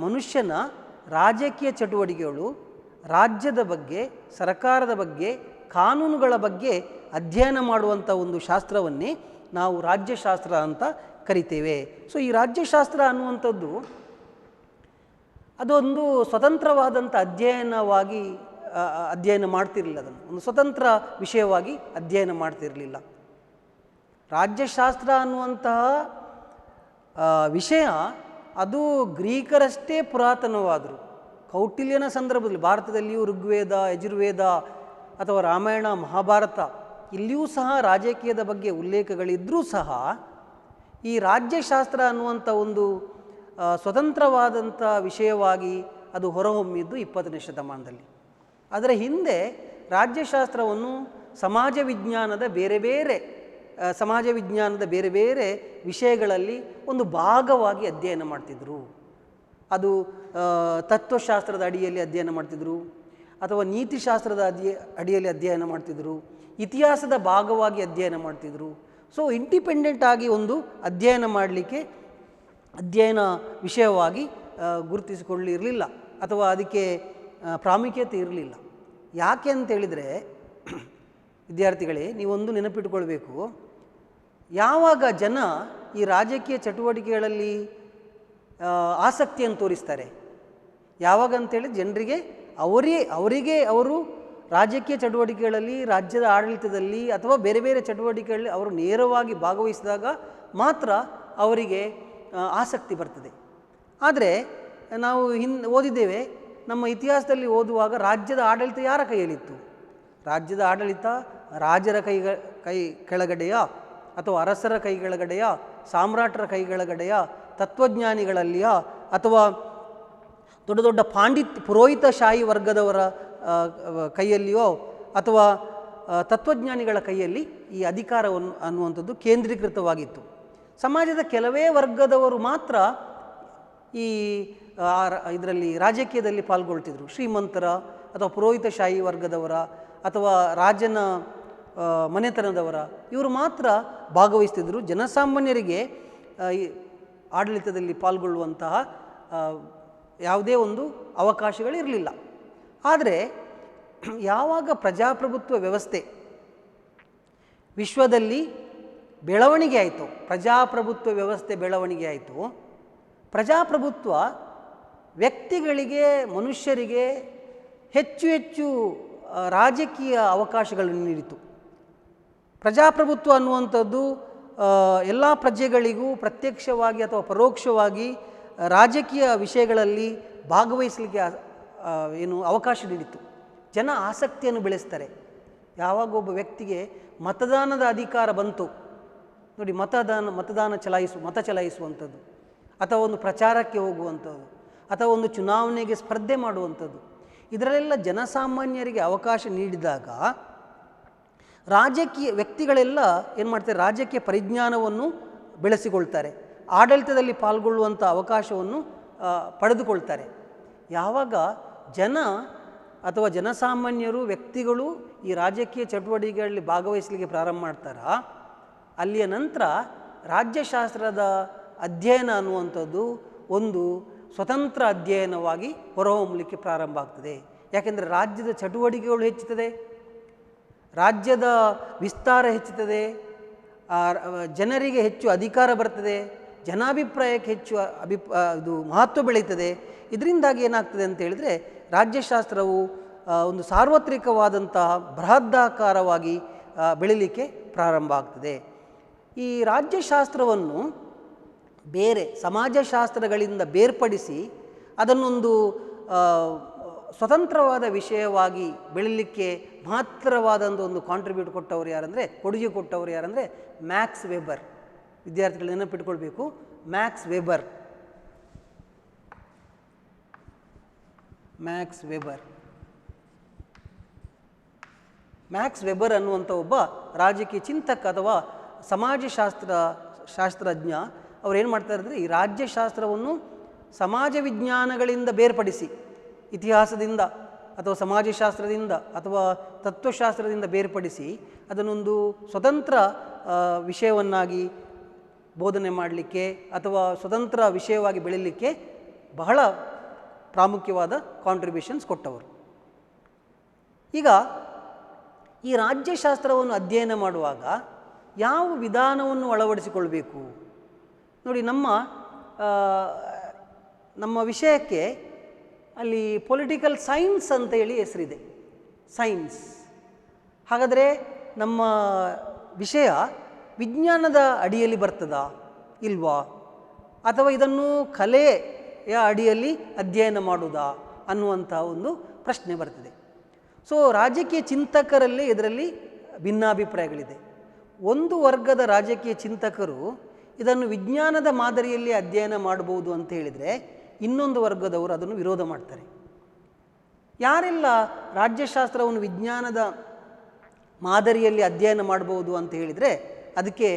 ಮನುಷ್ಯನ ರಾಜಕೀಯ ಚಟುವಟಿಕೆಗಳು, ರಾಜ್ಯದ ಬಗ್ಗೆ, ಸರ್ಕಾರದ ಬಗ್ಗೆ, ಕಾನೂನುಗಳ ಬಗ್ಗೆ ಅಧ್ಯಯನ ಮಾಡುವಂಥ ಒಂದು ಶಾಸ್ತ್ರವನ್ನೇ ನಾವು ರಾಜ್ಯಶಾಸ್ತ್ರ ಅಂತ ಕರಿತೇವೆ. ಸೊ ಈ ರಾಜ್ಯಶಾಸ್ತ್ರ ಅನ್ನುವಂಥದ್ದು ಅದೊಂದು ಸ್ವತಂತ್ರವಾದಂಥ ಅಧ್ಯಯನ ಮಾಡ್ತಿರಲಿಲ್ಲ. ಅದನ್ನು ಒಂದು ಸ್ವತಂತ್ರ ವಿಷಯವಾಗಿ ಅಧ್ಯಯನ ಮಾಡ್ತಿರಲಿಲ್ಲ. ರಾಜ್ಯಶಾಸ್ತ್ರ ಅನ್ನುವಂತಹ ವಿಷಯ ಅದು ಗ್ರೀಕರಷ್ಟೇ ಪುರಾತನವಾದರು. ಕೌಟಿಲ್ಯನ ಸಂದರ್ಭದಲ್ಲಿ ಭಾರತದಲ್ಲಿಯೂ ಋಗ್ವೇದ, ಯಜುರ್ವೇದ ಅಥವಾ ರಾಮಾಯಣ, ಮಹಾಭಾರತ ಇಲ್ಲಿಯೂ ಸಹ ರಾಜಕೀಯದ ಬಗ್ಗೆ ಉಲ್ಲೇಖಗಳಿದ್ದರೂ ಸಹ ಈ ರಾಜ್ಯಶಾಸ್ತ್ರ ಅನ್ನುವಂಥ ಒಂದು ಸ್ವತಂತ್ರವಾದಂಥ ವಿಷಯವಾಗಿ ಅದು ಹೊರಹೊಮ್ಮಿದ್ದು 20ನೇ ಶತಮಾನದಲ್ಲಿ. ಅದರ ಹಿಂದೆ ರಾಜ್ಯಶಾಸ್ತ್ರವನ್ನು ಸಮಾಜ ವಿಜ್ಞಾನದ ಬೇರೆ ಬೇರೆ ವಿಷಯಗಳಲ್ಲಿ ಒಂದು ಭಾಗವಾಗಿ ಅಧ್ಯಯನ ಮಾಡ್ತಿದ್ರು. ಅದು ತತ್ವಶಾಸ್ತ್ರದ ಅಡಿಯಲ್ಲಿ ಅಧ್ಯಯನ ಮಾಡ್ತಿದ್ರು, ಅಥವಾ ನೀತಿಶಾಸ್ತ್ರದ ಅಡಿಯಲ್ಲಿ ಅಧ್ಯಯನ ಮಾಡ್ತಿದ್ರು, ಇತಿಹಾಸದ ಭಾಗವಾಗಿ ಅಧ್ಯಯನ ಮಾಡ್ತಿದ್ರು. ಸೊ ಇಂಡಿಪೆಂಡೆಂಟ್ ಆಗಿ ಒಂದು ಅಧ್ಯಯನ ವಿಷಯವಾಗಿ ಗುರುತಿಸಿಕೊಳ್ಳಿರಲಿಲ್ಲ, ಅಥವಾ ಅದಕ್ಕೆ ಪ್ರಾಮುಖ್ಯತೆ ಇರಲಿಲ್ಲ. ಯಾಕೆ ಅಂತೇಳಿದರೆ, ವಿದ್ಯಾರ್ಥಿಗಳೇ ನೀವೊಂದು ನೆನಪಿಟ್ಕೊಳ್ಬೇಕು, ಯಾವಾಗ ಜನ ಈ ರಾಜಕೀಯ ಚಟುವಟಿಕೆಗಳಲ್ಲಿ ಆಸಕ್ತಿಯನ್ನು ತೋರಿಸ್ತಾರೆ, ಯಾವಾಗ ಅಂತೇಳಿ ಜನರಿಗೆ ಅವರು ರಾಜಕೀಯ ಚಟುವಟಿಕೆಗಳಲ್ಲಿ, ರಾಜ್ಯದ ಆಡಳಿತದಲ್ಲಿ ಅಥವಾ ಬೇರೆ ಬೇರೆ ಚಟುವಟಿಕೆಗಳಲ್ಲಿ ಅವರು ನೇರವಾಗಿ ಭಾಗವಹಿಸಿದಾಗ ಮಾತ್ರ ಅವರಿಗೆ ಆಸಕ್ತಿ ಬರ್ತದೆ. ಆದರೆ ನಾವು ಓದಿದ್ದೇವೆ, ನಮ್ಮ ಇತಿಹಾಸದಲ್ಲಿ ಓದುವಾಗ ರಾಜ್ಯದ ಆಡಳಿತ ಯಾರ ಕೈಯಲ್ಲಿತ್ತು? ರಾಜ್ಯದ ಆಡಳಿತ ರಾಜರ ಕೈ ಕೆಳಗಡೆಯ, ಅಥವಾ ಅರಸರ ಕೈ ಕೆಳಗಡೆಯ, ಸಾಮ್ರಾಟರ ಕೈ ಕೆಳಗಡೆಯ, ತತ್ವಜ್ಞಾನಿಗಳಲ್ಲಿಯ, ಅಥವಾ ದೊಡ್ಡ ದೊಡ್ಡ ಪುರೋಹಿತಶಾಹಿ ವರ್ಗದವರ ಕೈಯಲ್ಲಿಯೋ, ಅಥವಾ ತತ್ವಜ್ಞಾನಿಗಳ ಕೈಯಲ್ಲಿ ಈ ಅಧಿಕಾರವನ್ನು ಅನ್ನುವಂಥದ್ದು ಕೇಂದ್ರೀಕೃತವಾಗಿತ್ತು. ಸಮಾಜದ ಕೆಲವೇ ವರ್ಗದವರು ಮಾತ್ರ ಈ ಇದರಲ್ಲಿ ರಾಜಕೀಯದಲ್ಲಿ ಪಾಲ್ಗೊಳ್ತಿದ್ರು. ಶ್ರೀಮಂತರ ಅಥವಾ ಪುರೋಹಿತಶಾಹಿ ವರ್ಗದವರ ಅಥವಾ ರಾಜನ ಮನೆತನದವರ, ಇವರು ಮಾತ್ರ ಭಾಗವಹಿಸ್ತಿದ್ರು. ಜನಸಾಮಾನ್ಯರಿಗೆ ಆಡಳಿತದಲ್ಲಿ ಪಾಲ್ಗೊಳ್ಳುವಂತಹ ಯಾವುದೇ ಒಂದು ಅವಕಾಶಗಳಿರಲಿಲ್ಲ. ಆದರೆ ಯಾವಾಗ ಪ್ರಜಾಪ್ರಭುತ್ವ ವ್ಯವಸ್ಥೆ ವಿಶ್ವದಲ್ಲಿ ಬೆಳವಣಿಗೆ ಆಯಿತು, ಪ್ರಜಾಪ್ರಭುತ್ವ ವ್ಯವಸ್ಥೆ ಬೆಳವಣಿಗೆ ಆಯಿತು, ಪ್ರಜಾಪ್ರಭುತ್ವ ವ್ಯಕ್ತಿಗಳಿಗೆ, ಮನುಷ್ಯರಿಗೆ ಹೆಚ್ಚು ಹೆಚ್ಚು ರಾಜಕೀಯ ಅವಕಾಶಗಳನ್ನು ನೀಡಿತು. ಪ್ರಜಾಪ್ರಭುತ್ವ ಅನ್ನುವಂಥದ್ದು ಎಲ್ಲ ಪ್ರಜೆಗಳಿಗೂ ಪ್ರತ್ಯಕ್ಷವಾಗಿ ಅಥವಾ ಪರೋಕ್ಷವಾಗಿ ರಾಜಕೀಯ ವಿಷಯಗಳಲ್ಲಿ ಭಾಗವಹಿಸಲಿಕ್ಕೆ ಏನು ಅವಕಾಶ ನೀಡಿತು. ಜನ ಆಸಕ್ತಿಯನ್ನು ಬೆಳೆಸ್ತಾರೆ. ಯಾವಾಗ ಒಬ್ಬ ವ್ಯಕ್ತಿಗೆ ಮತದಾನದ ಅಧಿಕಾರ ಬಂತು ನೋಡಿ, ಮತ ಚಲಾಯಿಸುವಂಥದ್ದು, ಅಥವಾ ಒಂದು ಪ್ರಚಾರಕ್ಕೆ ಹೋಗುವಂಥದ್ದು, ಅಥವಾ ಒಂದು ಚುನಾವಣೆಗೆ ಸ್ಪರ್ಧೆ ಮಾಡುವಂಥದ್ದು, ಇದರಲ್ಲೆಲ್ಲ ಜನಸಾಮಾನ್ಯರಿಗೆ ಅವಕಾಶ ನೀಡಿದಾಗ ರಾಜಕೀಯ ವ್ಯಕ್ತಿಗಳೆಲ್ಲ ಏನು ಮಾಡ್ತಾರೆ, ರಾಜಕೀಯ ಪರಿಜ್ಞಾನವನ್ನು ಬೆಳೆಸಿಕೊಳ್ತಾರೆ, ಆಡಳಿತದಲ್ಲಿ ಪಾಲ್ಗೊಳ್ಳುವಂಥ ಅವಕಾಶವನ್ನು ಪಡೆದುಕೊಳ್ತಾರೆ. ಯಾವಾಗ ಜನ ಅಥವಾ ಜನಸಾಮಾನ್ಯರು ವ್ಯಕ್ತಿಗಳು ಈ ರಾಜಕೀಯ ಚಟುವಟಿಕೆಗಳಲ್ಲಿ ಭಾಗವಹಿಸಲಿಕ್ಕೆ ಪ್ರಾರಂಭ ಮಾಡ್ತಾರ, ಅಲ್ಲಿಯ ನಂತರ ರಾಜ್ಯಶಾಸ್ತ್ರದ ಅಧ್ಯಯನ ಅನ್ನುವಂಥದ್ದು ಒಂದು ಸ್ವತಂತ್ರ ಅಧ್ಯಯನವಾಗಿ ಹೊರಹೊಮ್ಮಲಿಕ್ಕೆ ಪ್ರಾರಂಭ ಆಗ್ತದೆ. ಯಾಕೆಂದರೆ ರಾಜ್ಯದ ಚಟುವಟಿಕೆಗಳು ಹೆಚ್ಚುತ್ತದೆ, ರಾಜ್ಯದ ವಿಸ್ತಾರ ಹೆಚ್ಚುತ್ತದೆ, ಜನರಿಗೆ ಹೆಚ್ಚು ಅಧಿಕಾರ ಬರ್ತದೆ, ಜನಾಭಿಪ್ರಾಯಕ್ಕೆ ಹೆಚ್ಚು ಇದು ಮಹತ್ವ ಬೆಳೀತದೆ. ಇದರಿಂದಾಗಿ ಏನಾಗ್ತದೆ ಅಂತ ಹೇಳಿದರೆ ರಾಜ್ಯಶಾಸ್ತ್ರವು ಒಂದು ಸಾರ್ವತ್ರಿಕವಾದಂತಹ ಬೃಹದಾಕಾರವಾಗಿ ಬೆಳೀಲಿಕ್ಕೆ ಪ್ರಾರಂಭ ಆಗ್ತದೆ. ಈ ರಾಜ್ಯಶಾಸ್ತ್ರವನ್ನು ಬೇರೆ ಸಮಾಜಶಾಸ್ತ್ರಗಳಿಂದ ಬೇರ್ಪಡಿಸಿ ಅದನ್ನೊಂದು ಸ್ವತಂತ್ರವಾದ ವಿಷಯವಾಗಿ ಬೆಳೀಲಿಕ್ಕೆ ಮಹತ್ತರವಾದಂಥ ಒಂದು ಕಾಂಟ್ರಿಬ್ಯೂಟ್ ಕೊಟ್ಟವರು ಯಾರಂದರೆ, ಕೊಡುಗೆ ಕೊಟ್ಟವರು ಯಾರಂದರೆ ಮ್ಯಾಕ್ಸ್ ವೆಬರ್. ವಿದ್ಯಾರ್ಥಿಗಳು ನೆನಪಿಟ್ಕೊಳ್ಬೇಕು, ಮ್ಯಾಕ್ಸ್ ವೆಬರ್. ಮ್ಯಾಕ್ಸ್ ವೆಬರ್ ಅನ್ನುವಂಥ ಒಬ್ಬ ರಾಜಕೀಯ ಚಿಂತಕ ಅಥವಾ ಶಾಸ್ತ್ರಜ್ಞ. ಅವ್ರು ಏನು ಮಾಡ್ತಾರೆ ಅಂದರೆ, ಈ ರಾಜ್ಯಶಾಸ್ತ್ರವನ್ನು ಸಮಾಜ ವಿಜ್ಞಾನಗಳಿಂದ ಬೇರ್ಪಡಿಸಿ, ಇತಿಹಾಸದಿಂದ ಅಥವಾ ಸಮಾಜಶಾಸ್ತ್ರದಿಂದ ಅಥವಾ ತತ್ವಶಾಸ್ತ್ರದಿಂದ ಬೇರ್ಪಡಿಸಿ ಅದನ್ನೊಂದು ಸ್ವತಂತ್ರ ವಿಷಯವನ್ನಾಗಿ ಬೋಧನೆ ಮಾಡಲಿಕ್ಕೆ ಅಥವಾ ಸ್ವತಂತ್ರ ವಿಷಯವಾಗಿ ಬೆಳೀಲಿಕ್ಕೆ ಬಹಳ ಪ್ರಾಮುಖ್ಯವಾದ ಕಾಂಟ್ರಿಬ್ಯೂಷನ್ಸ್ ಕೊಟ್ಟವರು. ಈಗ ಈ ರಾಜ್ಯಶಾಸ್ತ್ರವನ್ನು ಅಧ್ಯಯನ ಮಾಡುವಾಗ ಯಾವ ವಿಧಾನವನ್ನು ಅಳವಡಿಸಿಕೊಳ್ಬೇಕು ನೋಡಿ. ನಮ್ಮ ವಿಷಯಕ್ಕೆ ಅಲ್ಲಿ ಪೊಲಿಟಿಕಲ್ ಸೈನ್ಸ್ ಅಂತ ಹೇಳಿ ಹೆಸರಿದೆ, ಸೈನ್ಸ್. ಹಾಗಾದರೆ ನಮ್ಮ ವಿಷಯ ವಿಜ್ಞಾನದ ಅಡಿಯಲ್ಲಿ ಬರ್ತದಾ ಇಲ್ವಾ, ಅಥವಾ ಇದನ್ನು ಕಲೆಯ ಅಡಿಯಲ್ಲಿ ಅಧ್ಯಯನ ಮಾಡುವುದಾ ಅನ್ನುವಂಥ ಒಂದು ಪ್ರಶ್ನೆ ಬರ್ತದೆ. ಸೊ ರಾಜಕೀಯ ಚಿಂತಕರಲ್ಲೇ ಇದರಲ್ಲಿ ಭಿನ್ನಾಭಿಪ್ರಾಯಗಳಿದೆ. ಒಂದು ವರ್ಗದ ರಾಜಕೀಯ ಚಿಂತಕರು ಇದನ್ನು ವಿಜ್ಞಾನದ ಮಾದರಿಯಲ್ಲಿ ಅಧ್ಯಯನ ಮಾಡಬಹುದು ಅಂತ ಹೇಳಿದರೆ, ಇನ್ನೊಂದು ವರ್ಗದವರು ಅದನ್ನು ವಿರೋಧ ಮಾಡ್ತಾರೆ. ಯಾರೆಲ್ಲ ರಾಜ್ಯಶಾಸ್ತ್ರವನ್ನು ವಿಜ್ಞಾನದ ಮಾದರಿಯಲ್ಲಿ ಅಧ್ಯಯನ ಮಾಡಬಹುದು ಅಂತ ಹೇಳಿದರೆ ಅದಕ್ಕೆ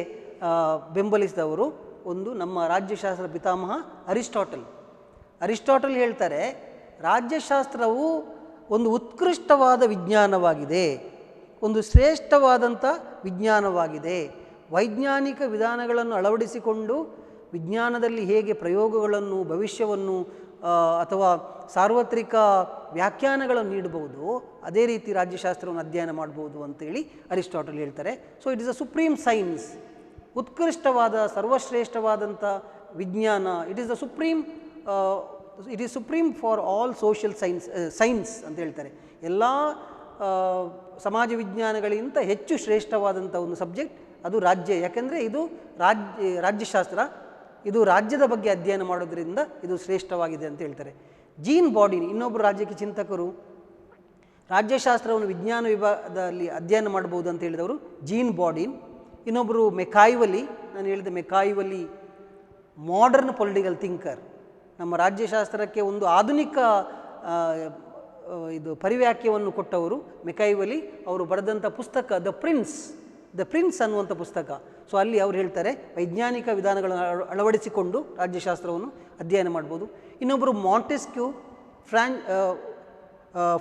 ಬೆಂಬಲಿಸಿದವರು ಒಂದು ನಮ್ಮ ರಾಜ್ಯಶಾಸ್ತ್ರ ಪಿತಾಮಹ ಅರಿಸ್ಟಾಟಲ್ ಹೇಳ್ತಾರೆ, ರಾಜ್ಯಶಾಸ್ತ್ರವು ಒಂದು ಉತ್ಕೃಷ್ಟವಾದ ವಿಜ್ಞಾನವಾಗಿದೆ, ಒಂದು ಶ್ರೇಷ್ಠವಾದಂಥ ವಿಜ್ಞಾನವಾಗಿದೆ. ವೈಜ್ಞಾನಿಕ ವಿಧಾನಗಳನ್ನು ಅಳವಡಿಸಿಕೊಂಡು ವಿಜ್ಞಾನದಲ್ಲಿ ಹೇಗೆ ಪ್ರಯೋಗಗಳನ್ನು, ಭವಿಷ್ಯವನ್ನು ಅಥವಾ ಸಾರ್ವತ್ರಿಕ ವ್ಯಾಖ್ಯಾನಗಳನ್ನು ನೀಡಬಹುದು, ಅದೇ ರೀತಿ ರಾಜ್ಯಶಾಸ್ತ್ರವನ್ನು ಅಧ್ಯಯನ ಮಾಡಬಹುದು ಅಂತೇಳಿ ಅರಿಸ್ಟಾಟಲ್ ಹೇಳ್ತಾರೆ. So it is a supreme science, ಉತ್ಕೃಷ್ಟವಾದ ಸರ್ವಶ್ರೇಷ್ಠವಾದಂಥ ವಿಜ್ಞಾನ. It is supreme for all social science ಅಂತ ಹೇಳ್ತಾರೆ. ಎಲ್ಲ ಸಮಾಜ ವಿಜ್ಞಾನಗಳಿಗಿಂತ ಹೆಚ್ಚು ಶ್ರೇಷ್ಠವಾದಂಥ ಒಂದು ಸಬ್ಜೆಕ್ಟ್ ಅದು ರಾಜ್ಯ. ಯಾಕೆಂದರೆ ಇದು ರಾಜ್ಯಶಾಸ್ತ್ರ, ಇದು ರಾಜ್ಯದ ಬಗ್ಗೆ ಅಧ್ಯಯನ ಮಾಡೋದ್ರಿಂದ ಇದು ಶ್ರೇಷ್ಠವಾಗಿದೆ ಅಂತ ಹೇಳ್ತಾರೆ. ಜೀನ್ ಬಾಡಿನ್, ಇನ್ನೊಬ್ಬರು ರಾಜಕೀಯ ಚಿಂತಕರು, ರಾಜ್ಯಶಾಸ್ತ್ರವನ್ನು ವಿಜ್ಞಾನ ವಿಭಾಗದಲ್ಲಿ ಅಧ್ಯಯನ ಮಾಡಬಹುದು ಅಂತ ಹೇಳಿದವರು ಜೀನ್ ಬಾಡಿನ್. ಇನ್ನೊಬ್ಬರು ಮೆಕಾಯಿವಲಿ, ನಾನು ಹೇಳಿದೆ ಮೆಕಾಯಿವಲಿ ಮಾಡರ್ನ್ ಪೊಲಿಟಿಕಲ್ ಥಿಂಕರ್. ನಮ್ಮ ರಾಜ್ಯಶಾಸ್ತ್ರಕ್ಕೆ ಒಂದು ಆಧುನಿಕ ಇದು ಪರಿವ್ಯಾಖ್ಯವನ್ನು ಕೊಟ್ಟವರು ಮೆಕಾಯಿವಲಿ. ಅವರು ಬರೆದಂಥ ಪುಸ್ತಕ ದ ಪ್ರಿನ್ಸ್ ಅನ್ನುವಂಥ ಪುಸ್ತಕ. ಸೊ ಅಲ್ಲಿ ಅವ್ರು ಹೇಳ್ತಾರೆ ವೈಜ್ಞಾನಿಕ ವಿಧಾನಗಳನ್ನು ಅಳವಡಿಸಿಕೊಂಡು ರಾಜ್ಯಶಾಸ್ತ್ರವನ್ನು ಅಧ್ಯಯನ ಮಾಡ್ಬೋದು. ಇನ್ನೊಬ್ಬರು ಮಾಂಟೆಸ್ಕ್ಯೂ,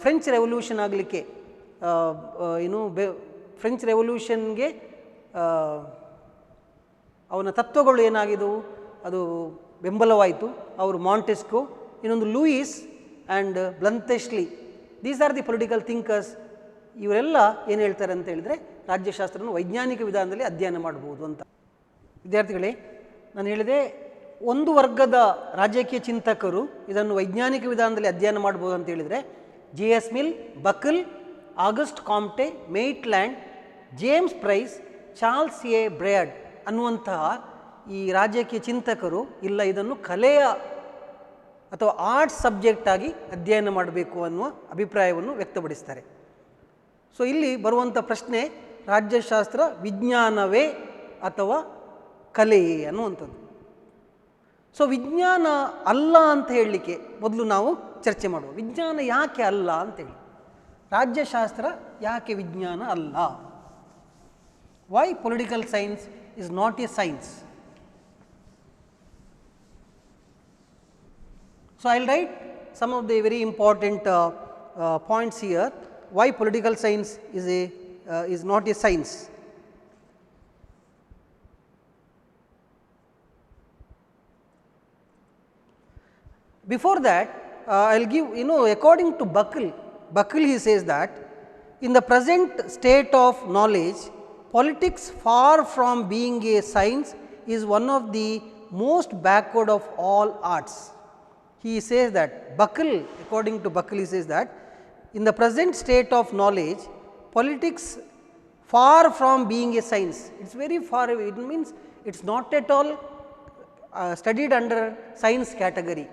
ಫ್ರೆಂಚ್ ರೆವಲ್ಯೂಷನ್ ಆಗಲಿಕ್ಕೆ ಫ್ರೆಂಚ್ ರೆವಲ್ಯೂಷನ್ಗೆ ಅವನ ತತ್ವಗಳು ಏನಾಗಿದ್ದವು ಅದು ಬೆಂಬಲವಾಯಿತು. ಅವರು ಮಾಂಟೆಸ್ಕ್ಯೂ, ಇನ್ನೊಂದು Louis and Bluntschli, these are the political thinkers. ಇವರೆಲ್ಲ ಏನು ಹೇಳ್ತಾರೆ ಅಂತ ಹೇಳಿದರೆ ರಾಜ್ಯಶಾಸ್ತ್ರವನ್ನು ವೈಜ್ಞಾನಿಕ ವಿಧಾನದಲ್ಲಿ ಅಧ್ಯಯನ ಮಾಡಬಹುದು ಅಂತ. ವಿದ್ಯಾರ್ಥಿಗಳೇ, ನಾನು ಹೇಳಿದೆ ಒಂದು ವರ್ಗದ ರಾಜಕೀಯ ಚಿಂತಕರು ಇದನ್ನು ವೈಜ್ಞಾನಿಕ ವಿಧಾನದಲ್ಲಿ ಅಧ್ಯಯನ ಮಾಡ್ಬೋದು ಅಂತ ಹೇಳಿದರೆ J.S. Mill, Buckle, Auguste Comte, Maitland, James Bryce, Charles Brayard ಅನ್ನುವಂತಹ ಈ ರಾಜಕೀಯ ಚಿಂತಕರು ಇಲ್ಲ ಇದನ್ನು ಕಲೆಯ ಅಥವಾ ಆರ್ಟ್ಸ್ ಸಬ್ಜೆಕ್ಟಾಗಿ ಅಧ್ಯಯನ ಮಾಡಬೇಕು ಅನ್ನುವ ಅಭಿಪ್ರಾಯವನ್ನು ವ್ಯಕ್ತಪಡಿಸ್ತಾರೆ. ಸೊ ಇಲ್ಲಿ ಬರುವಂಥ ಪ್ರಶ್ನೆ, ರಾಜ್ಯಶಾಸ್ತ್ರ ವಿಜ್ಞಾನವೇ ಅಥವಾ ಕಲೆಯೇ ಅನ್ನುವಂಥದ್ದು. ಸೊ ವಿಜ್ಞಾನ ಅಲ್ಲ ಅಂತ ಹೇಳಲಿಕ್ಕೆ ಮೊದಲು ನಾವು ಚರ್ಚೆ ಮಾಡುವ, ವಿಜ್ಞಾನ ಯಾಕೆ ಅಲ್ಲ ಅಂತೇಳಿ, ರಾಜ್ಯಶಾಸ್ತ್ರ ಯಾಕೆ ವಿಜ್ಞಾನ ಅಲ್ಲ? Why political science is not a science? So I will write some of the very important points here, why political science is not a science. Before that, I will give, according to Buckle he says that in the present state of knowledge, politics, far from being a science, is one of the most backward of all arts. He says that, according to Buckle he says that in the present state of knowledge, politics, far from being a science, it is very far away, it means it is not at all studied under science category,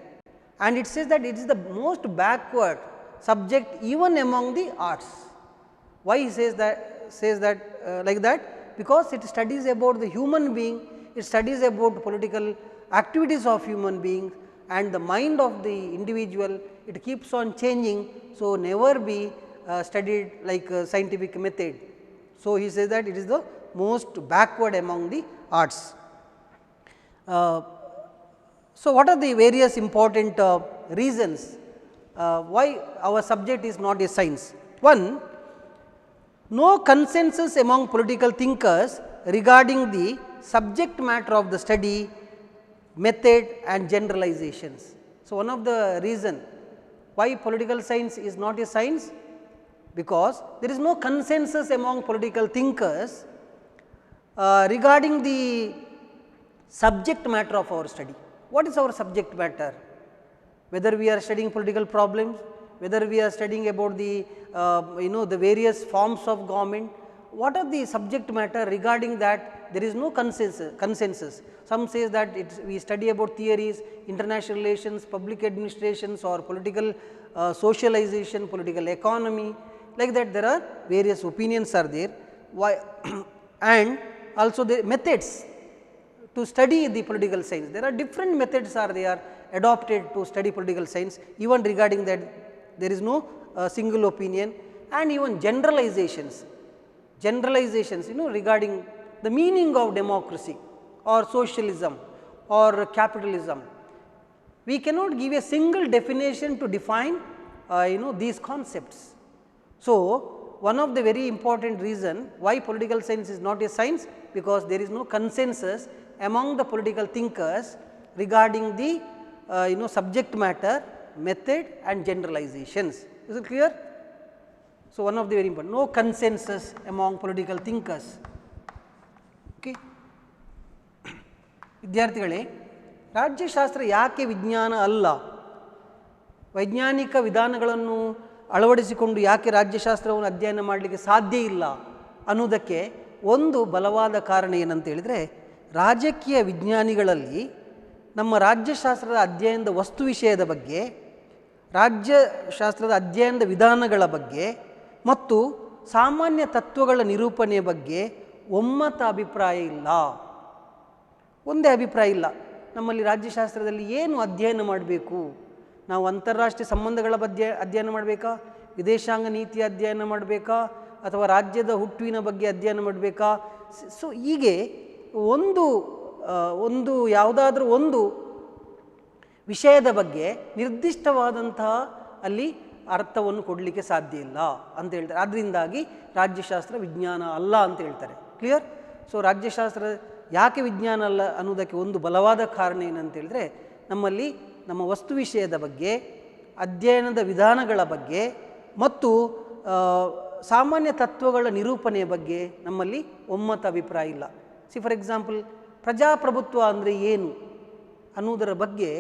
and it says that it is the most backward subject even among the arts. Why he says that like that? Because it studies about the human being, it studies about political activities of human beings and the mind of the individual, it keeps on changing, so never be studied like a scientific method. So he says that it is the most backward among the arts. So what are the various important reasons why our subject is not a science? One, no consensus among political thinkers regarding the subject matter of the study, method and generalizations. So one of the reason why political science is not a science, because there is no consensus among political thinkers regarding the subject matter of our study. What is our subject matter? Whether we are studying political problems, whether we are studying about the the various forms of government, what are the subject matter regarding that? There is no consensus. Some says that we study about theories, international relations, public administrations or political socialization, political economy, like that there are various opinions are there. Why and also the methods to study the political science. There are different methods they are adopted to study political science, even regarding that there is no single opinion, and even generalizations regarding the meaning of democracy or socialism or capitalism. We cannot give a single definition to define these concepts. So one of the very important reason why political science is not a science, because there is no consensus among the political thinkers regarding the subject matter, method and generalizations. Is it clear? So one of the very important, no consensus among political thinkers. Okay. ವಿದ್ಯಾರ್ಥಿಗಳೇ, ರಾಜ್ಯಶಾಸ್ತ್ರ ಯಾಕೆ ವಿಜ್ಞಾನ ಅಲ್ಲ, ವೈಜ್ಞಾನಿಕ ವಿಧಾನಗಳನ್ನು ಅಳವಡಿಸಿಕೊಂಡು ಯಾಕೆ ರಾಜ್ಯಶಾಸ್ತ್ರವನ್ನು ಅಧ್ಯಯನ ಮಾಡಲಿಕ್ಕೆ ಸಾಧ್ಯ ಇಲ್ಲ ಅನ್ನೋದಕ್ಕೆ ಒಂದು ಬಲವಾದ ಕಾರಣ ಏನಂತ ಹೇಳಿದರೆ, ರಾಜಕೀಯ ವಿಜ್ಞಾನಿಗಳಲ್ಲಿ ನಮ್ಮ ರಾಜ್ಯಶಾಸ್ತ್ರದ ಅಧ್ಯಯನದ ವಸ್ತು ವಿಷಯದ ಬಗ್ಗೆ, ರಾಜ್ಯಶಾಸ್ತ್ರದ ಅಧ್ಯಯನದ ವಿಧಾನಗಳ ಬಗ್ಗೆ ಮತ್ತು ಸಾಮಾನ್ಯ ತತ್ವಗಳ ನಿರೂಪಣೆಯ ಬಗ್ಗೆ ಒಮ್ಮತ ಅಭಿಪ್ರಾಯ ಇಲ್ಲ. ಒಂದೇ ಅಭಿಪ್ರಾಯ ಇಲ್ಲ. ನಮ್ಮಲ್ಲಿ ರಾಜ್ಯಶಾಸ್ತ್ರದಲ್ಲಿ ಏನು ಅಧ್ಯಯನ ಮಾಡಬೇಕು, ನಾವು ಅಂತಾರಾಷ್ಟ್ರೀಯ ಸಂಬಂಧಗಳ ಬಗ್ಗೆ ಅಧ್ಯಯನ ಮಾಡಬೇಕಾ, ವಿದೇಶಾಂಗ ನೀತಿ ಅಧ್ಯಯನ ಮಾಡಬೇಕಾ, ಅಥವಾ ರಾಜ್ಯದ ಹುಟ್ಟುವಿನ ಬಗ್ಗೆ ಅಧ್ಯಯನ ಮಾಡಬೇಕಾ? ಸೊ ಹೀಗೆ ಒಂದು ಯಾವುದಾದ್ರೂ ಒಂದು ವಿಷಯದ ಬಗ್ಗೆ ನಿರ್ದಿಷ್ಟವಾದಂತಹ ಅಲ್ಲಿ ಅರ್ಥವನ್ನು ಕೊಡಲಿಕ್ಕೆ ಸಾಧ್ಯ ಇಲ್ಲ ಅಂತ ಹೇಳ್ತಾರೆ. ಅದರಿಂದಾಗಿ ರಾಜ್ಯಶಾಸ್ತ್ರ ವಿಜ್ಞಾನ ಅಲ್ಲ ಅಂತ ಹೇಳ್ತಾರೆ. ಕ್ಲಿಯರ್? ಸೊ ರಾಜ್ಯಶಾಸ್ತ್ರ ಯಾಕೆ ವಿಜ್ಞಾನ ಅಲ್ಲ ಅನ್ನೋದಕ್ಕೆ ಒಂದು ಬಲವಾದ ಕಾರಣ ಏನಂತ ಹೇಳಿದ್ರೆ, ನಮ್ಮಲ್ಲಿ ನಮ್ಮ ವಸ್ತು ವಿಷಯದ ಬಗ್ಗೆ, ಅಧ್ಯಯನದ ವಿಧಾನಗಳ ಬಗ್ಗೆ ಮತ್ತು ಸಾಮಾನ್ಯ ತತ್ವಗಳ ನಿರೂಪಣೆಯ ಬಗ್ಗೆ ನಮ್ಮಲ್ಲಿ ಒಮ್ಮತ ಅಭಿಪ್ರಾಯ ಇಲ್ಲ. ಫಾರ್ ಎಕ್ಸಾಂಪಲ್, ಪ್ರಜಾಪ್ರಭುತ್ವ ಅಂದರೆ ಏನು ಅನ್ನೋದರ ಬಗ್ಗೆ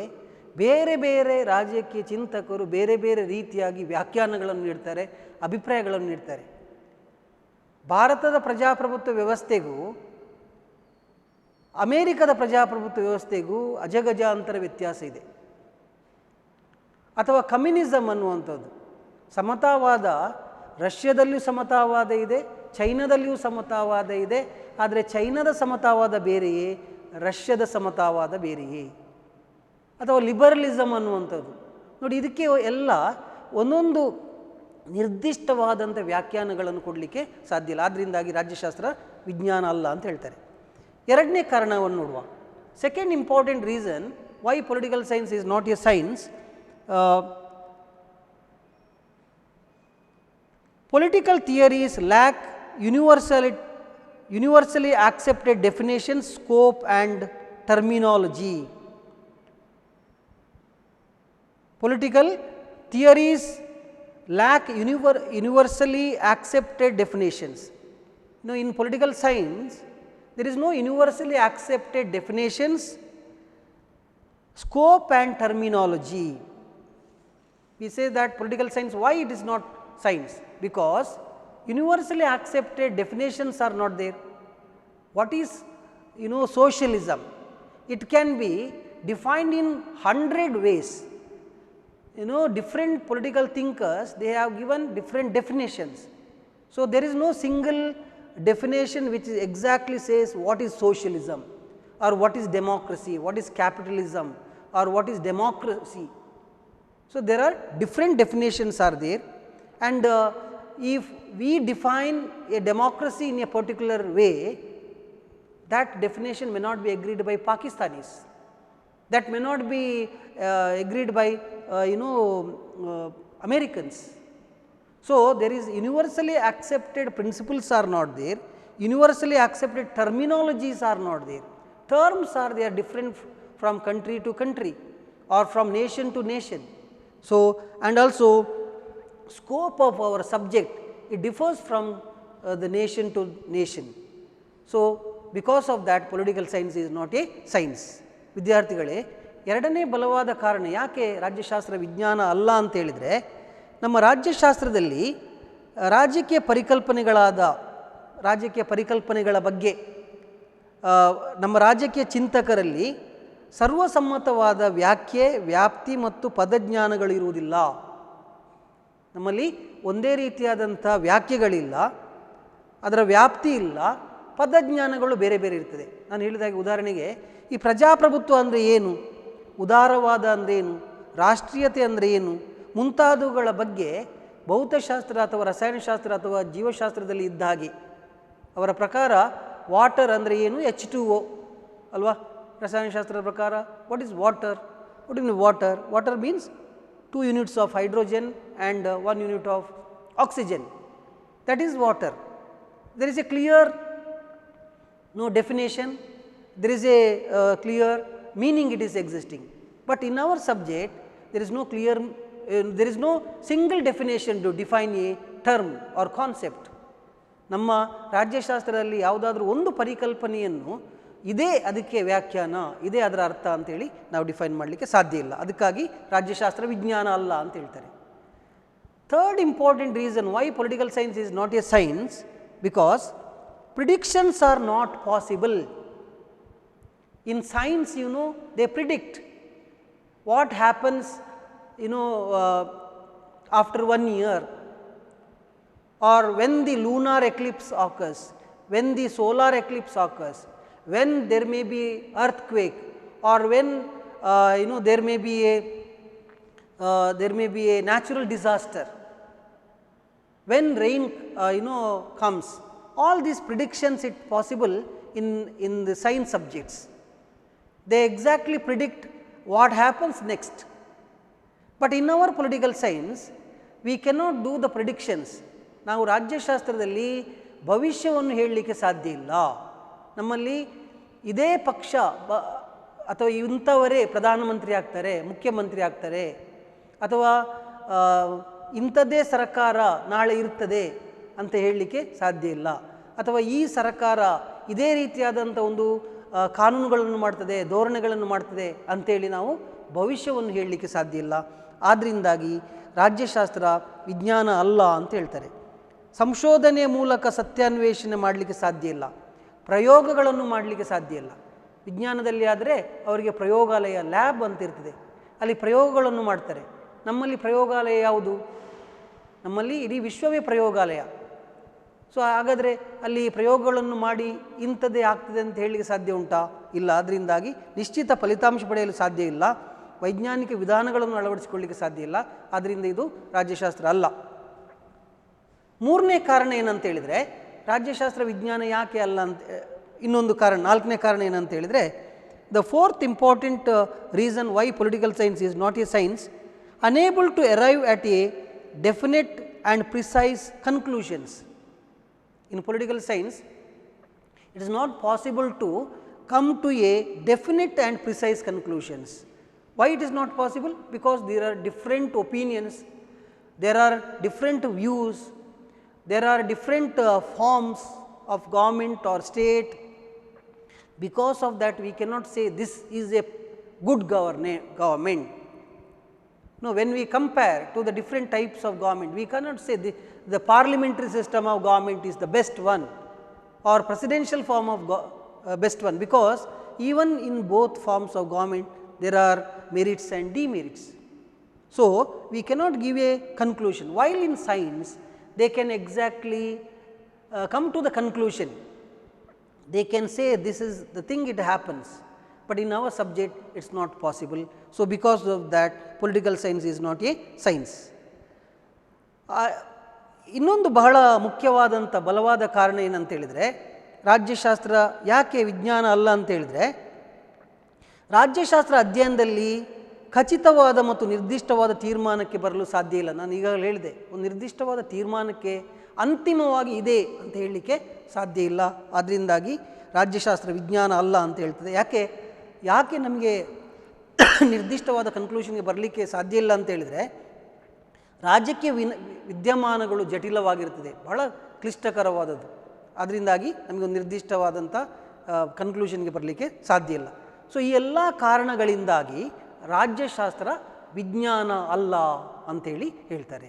ಬೇರೆ ಬೇರೆ ರಾಜಕೀಯ ಚಿಂತಕರು ಬೇರೆ ಬೇರೆ ರೀತಿಯಾಗಿ ವ್ಯಾಖ್ಯಾನಗಳನ್ನು ನೀಡ್ತಾರೆ, ಅಭಿಪ್ರಾಯಗಳನ್ನು ನೀಡ್ತಾರೆ. ಭಾರತದ ಪ್ರಜಾಪ್ರಭುತ್ವ ವ್ಯವಸ್ಥೆಗೂ ಅಮೇರಿಕದ ಪ್ರಜಾಪ್ರಭುತ್ವ ವ್ಯವಸ್ಥೆಗೂ ಅಜಗಜಾಂತರ ವ್ಯತ್ಯಾಸ ಇದೆ. ಅಥವಾ ಕಮ್ಯುನಿಸಮ್ ಅನ್ನುವಂಥದ್ದು. ಸಮತಾವಾದ ರಷ್ಯಾದಲ್ಲಿಯೂ ಸಮತಾವಾದ ಇದೆ, ಚೈನಾದಲ್ಲಿಯೂ ಸಮತಾವಾದ ಇದೆ. ಆದರೆ ಚೈನಾದ ಸಮತಾವಾದ ಬೇರೆಯೇ, ರಷ್ಯಾದ ಸಮತಾವಾದ ಬೇರೆಯೇ. ಅಥವಾ ಲಿಬರಲಿಸಮ್ ಅನ್ನುವಂಥದ್ದು ನೋಡಿ, ಇದಕ್ಕೆ ಎಲ್ಲ ಒಂದೊಂದು ನಿರ್ದಿಷ್ಟವಾದಂಥ ವ್ಯಾಖ್ಯಾನಗಳನ್ನು ಕೊಡಲಿಕ್ಕೆ ಸಾಧ್ಯ ಇಲ್ಲ. ಆದ್ದರಿಂದಾಗಿ ರಾಜ್ಯಶಾಸ್ತ್ರ ವಿಜ್ಞಾನ ಅಲ್ಲ ಅಂತ ಹೇಳ್ತಾರೆ. ಎರಡನೇ ಕಾರಣವನ್ನು ನೋಡುವ. Second important reason why political science is not a science. Political theories lack universally accepted definition, scope and terminology. Political theories lack universally accepted definitions. In political science, there is no universally accepted definitions, scope and terminology. We say that political science, why it is not science? Because universally accepted definitions are not there. What is socialism? It can be defined in 100 ways. Different political thinkers, they have given different definitions. So there is no single definition which exactly says what is socialism, or what is democracy, what is capitalism, or what is democracy. So there are different definitions are there, and if we define a democracy in a particular way, that definition may not be agreed by Pakistanis, that may not be agreed by Americans. So there is universally accepted principles are not there, universally accepted terminologies are not there. Terms are they are different from country to country or from nation to nation. So and also scope of our subject, it differs from the nation to nation. So because of that, political science is not a science. ವಿದ್ಯಾರ್ಥಿಗಳೇ, ಎರಡನೇ ಬಲವಾದ ಕಾರಣ ಯಾಕೆ ರಾಜ್ಯಶಾಸ್ತ್ರ ವಿಜ್ಞಾನ ಅಲ್ಲ ಅಂತ ಹೇಳಿದರೆ, ನಮ್ಮ ರಾಜ್ಯಶಾಸ್ತ್ರದಲ್ಲಿ ರಾಜಕೀಯ ಪರಿಕಲ್ಪನೆಗಳ ಬಗ್ಗೆ ನಮ್ಮ ರಾಜಕೀಯ ಚಿಂತಕರಲ್ಲಿ ಸರ್ವಸಮ್ಮತವಾದ ವ್ಯಾಖ್ಯೆ, ವ್ಯಾಪ್ತಿ ಮತ್ತು ಪದಜ್ಞಾನಗಳು ಇರುವುದಿಲ್ಲ. ನಮ್ಮಲ್ಲಿ ಒಂದೇ ರೀತಿಯಾದಂಥ ವ್ಯಾಖ್ಯೆಗಳಿಲ್ಲ, ಅದರ ವ್ಯಾಪ್ತಿ ಇಲ್ಲ, ಪದಜ್ಞಾನಗಳು ಬೇರೆ ಬೇರೆ ಇರ್ತದೆ. ನಾನು ಹೇಳಿದಾಗ ಉದಾಹರಣೆಗೆ, ಈ ಪ್ರಜಾಪ್ರಭುತ್ವ ಅಂದರೆ ಏನು, ಉದಾರವಾದ ಅಂದರೆ ಏನು, ರಾಷ್ಟ್ರೀಯತೆ ಅಂದರೆ ಏನು ಮುಂತಾದವುಗಳ ಬಗ್ಗೆ ಭೌತಶಾಸ್ತ್ರ ಅಥವಾ ರಸಾಯನಶಾಸ್ತ್ರ ಅಥವಾ ಜೀವಶಾಸ್ತ್ರದಲ್ಲಿ ಇದ್ದ ಹಾಗೆ ಅವರ ಪ್ರಕಾರ ವಾಟರ್ ಅಂದರೆ ಏನು, H2O ಅಲ್ವಾ. ರಸಾಯನಶಾಸ್ತ್ರದ ಪ್ರಕಾರ what is water, water means 2 units of hydrogen and 1 unit of oxygen, that is water. There is a clear definition, there is a clear meaning it is existing. But in our subject there is no clear, there is no single definition to define a term or concept. ನಮ್ಮ ರಾಜ್ಯಶಾಸ್ತ್ರದಲ್ಲಿ ಯಾವುದಾದ್ರೂ ಒಂದು ಪರಿಕಲ್ಪನೆಯನ್ನು ಇದೇ ಅದಕ್ಕೆ ವ್ಯಾಖ್ಯಾನ, ಇದೇ ಅದರ ಅರ್ಥ ಅಂತೇಳಿ ನಾವು ಡಿಫೈನ್ ಮಾಡಲಿಕ್ಕೆ ಸಾಧ್ಯ ಇಲ್ಲ. ಅದಕ್ಕಾಗಿ ರಾಜ್ಯಶಾಸ್ತ್ರ ವಿಜ್ಞಾನ ಅಲ್ಲ ಅಂತ ಹೇಳ್ತಾರೆ. Third important reason why political science is not a science, because predictions are not possible. In science they predict what happens after 1 year, or when the lunar eclipse occurs, when the solar eclipse occurs, when there may be earthquake, or when there may be a natural disaster, when rain comes. All these predictions it possible in the science subjects. They exactly predict what happens next. But in our political science we cannot do the predictions. ನಾವು ರಾಜ್ಯಶಾಸ್ತ್ರದಲ್ಲಿ ಭವಿಷ್ಯವನ್ನು ಹೇಳಲಿಕ್ಕೆ ಸಾಧ್ಯ ಇಲ್ಲ. ನಮ್ಮಲ್ಲಿ ಇದೇ ಪಕ್ಷ ಅಥವಾ ಇಂಥವರೇ ಪ್ರಧಾನಮಂತ್ರಿ ಆಗ್ತಾರೆ, ಮುಖ್ಯಮಂತ್ರಿ ಆಗ್ತಾರೆ, ಅಥವಾ ಇಂಥದ್ದೇ ಸರ್ಕಾರ ನಾಳೆ ಇರ್ತದೆ ಅಂತ ಹೇಳಲಿಕ್ಕೆ ಸಾಧ್ಯ ಇಲ್ಲ. ಅಥವಾ ಈ ಸರ್ಕಾರ ಇದೇ ರೀತಿಯಾದಂಥ ಒಂದು ಕಾನೂನುಗಳನ್ನು ಮಾಡ್ತದೆ, ಧೋರಣೆಗಳನ್ನು ಮಾಡ್ತದೆ ಅಂತೇಳಿ ನಾವು ಭವಿಷ್ಯವನ್ನು ಹೇಳಲಿಕ್ಕೆ ಸಾಧ್ಯ ಇಲ್ಲ. ಆದ್ದರಿಂದಾಗಿ ರಾಜ್ಯಶಾಸ್ತ್ರ ವಿಜ್ಞಾನ ಅಲ್ಲ ಅಂತ ಹೇಳ್ತಾರೆ. ಸಂಶೋಧನೆಯ ಮೂಲಕ ಸತ್ಯಾನ್ವೇಷಣೆ ಮಾಡಲಿಕ್ಕೆ ಸಾಧ್ಯ ಇಲ್ಲ, ಪ್ರಯೋಗಗಳನ್ನು ಮಾಡಲಿಕ್ಕೆ ಸಾಧ್ಯ ಇಲ್ಲ. ವಿಜ್ಞಾನದಲ್ಲಿ ಆದರೆ ಅವರಿಗೆ ಪ್ರಯೋಗಾಲಯ, ಲ್ಯಾಬ್ ಅಂತ ಇರ್ತದೆ, ಅಲ್ಲಿ ಪ್ರಯೋಗಗಳನ್ನು ಮಾಡ್ತಾರೆ. ನಮ್ಮಲ್ಲಿ ಪ್ರಯೋಗಾಲಯ ಯಾವುದು? ನಮ್ಮಲ್ಲಿ ಇಡೀ ವಿಶ್ವವೇ ಪ್ರಯೋಗಾಲಯ. ಸೊ ಹಾಗಾದರೆ ಅಲ್ಲಿ ಪ್ರಯೋಗಗಳನ್ನು ಮಾಡಿ ಇಂಥದ್ದೇ ಆಗ್ತದೆ ಅಂತ ಹೇಳಲಿಕ್ಕೆ ಸಾಧ್ಯ ಉಂಟಾ? ಇಲ್ಲ. ಅದರಿಂದಾಗಿ ನಿಶ್ಚಿತ ಫಲಿತಾಂಶ ಪಡೆಯಲು ಸಾಧ್ಯ ಇಲ್ಲ, ವೈಜ್ಞಾನಿಕ ವಿಧಾನಗಳನ್ನು ಅಳವಡಿಸಿಕೊಳ್ಳಲಿಕ್ಕೆ ಸಾಧ್ಯ ಇಲ್ಲ. ಆದ್ದರಿಂದ ಇದು ರಾಜ್ಯಶಾಸ್ತ್ರ ಅಲ್ಲ. ಮೂರನೇ ಕಾರಣ ಏನಂತ ಹೇಳಿದರೆ, ರಾಜ್ಯಶಾಸ್ತ್ರ ವಿಜ್ಞಾನ ಯಾಕೆ ಅಲ್ಲ ಅಂತ ಇನ್ನೊಂದು ಕಾರಣ, ನಾಲ್ಕನೇ ಕಾರಣ ಏನಂತ ಹೇಳಿದರೆ, the fourth important reason why political science is not a science, unable to arrive at a definite and precise conclusions. In political science, it is not possible to come to a definite and precise conclusions. Why it is not possible? Because there are different opinions, there are different views, there are different forms of government or state. Because of that, we cannot say this is a good government. No, when we compare to the different types of government, we cannot say the parliamentary system of government is the best one or presidential form of best one, because even in both forms of government there are merits and demerits. So, we cannot give a conclusion. While in science they can exactly come to the conclusion, they can say this is the thing, it happens, but in our subject it is not possible. So, because of that political science is not a science. ಇನ್ನೊಂದು ಬಹಳ ಮುಖ್ಯವಾದಂಥ ಬಲವಾದ ಕಾರಣ ಏನಂತ ಹೇಳಿದರೆ, ರಾಜ್ಯಶಾಸ್ತ್ರ ಯಾಕೆ ವಿಜ್ಞಾನ ಅಲ್ಲ ಅಂತ ಹೇಳಿದರೆ, ರಾಜ್ಯಶಾಸ್ತ್ರ ಅಧ್ಯಯನದಲ್ಲಿ ಖಚಿತವಾದ ಮತ್ತು ನಿರ್ದಿಷ್ಟವಾದ ತೀರ್ಮಾನಕ್ಕೆ ಬರಲು ಸಾಧ್ಯ ಇಲ್ಲ. ನಾನು ಈಗಾಗಲೇ ಹೇಳಿದೆ, ಒಂದು ನಿರ್ದಿಷ್ಟವಾದ ತೀರ್ಮಾನಕ್ಕೆ ಅಂತಿಮವಾಗಿ ಇದೆ ಅಂತ ಹೇಳಲಿಕ್ಕೆ ಸಾಧ್ಯ ಇಲ್ಲ. ಅದರಿಂದಾಗಿ ರಾಜ್ಯಶಾಸ್ತ್ರ ವಿಜ್ಞಾನ ಅಲ್ಲ ಅಂತ ಹೇಳ್ತದೆ. ಯಾಕೆ ನಮಗೆ ನಿರ್ದಿಷ್ಟವಾದ ಕನ್ಕ್ಲೂಷನ್ಗೆ ಬರಲಿಕ್ಕೆ ಸಾಧ್ಯ ಇಲ್ಲ ಅಂತ ಹೇಳಿದರೆ, ರಾಜ್ಯಕ್ಕೆ ವಿದ್ಯಮಾನಗಳು ಜಟಿಲವಾಗಿರ್ತದೆ, ಬಹಳ ಕ್ಲಿಷ್ಟಕರವಾದದ್ದು. ಅದರಿಂದಾಗಿ ನಮಗೊಂದು ನಿರ್ದಿಷ್ಟವಾದಂಥ ಕನ್ಕ್ಲೂಷನ್ಗೆ ಬರಲಿಕ್ಕೆ ಸಾಧ್ಯ ಇಲ್ಲ. ಸೊ ಈ ಎಲ್ಲ ಕಾರಣಗಳಿಂದಾಗಿ ರಾಜ್ಯಶಾಸ್ತ್ರ ವಿಜ್ಞಾನ ಅಲ್ಲ ಅಂಥೇಳಿ ಹೇಳ್ತಾರೆ.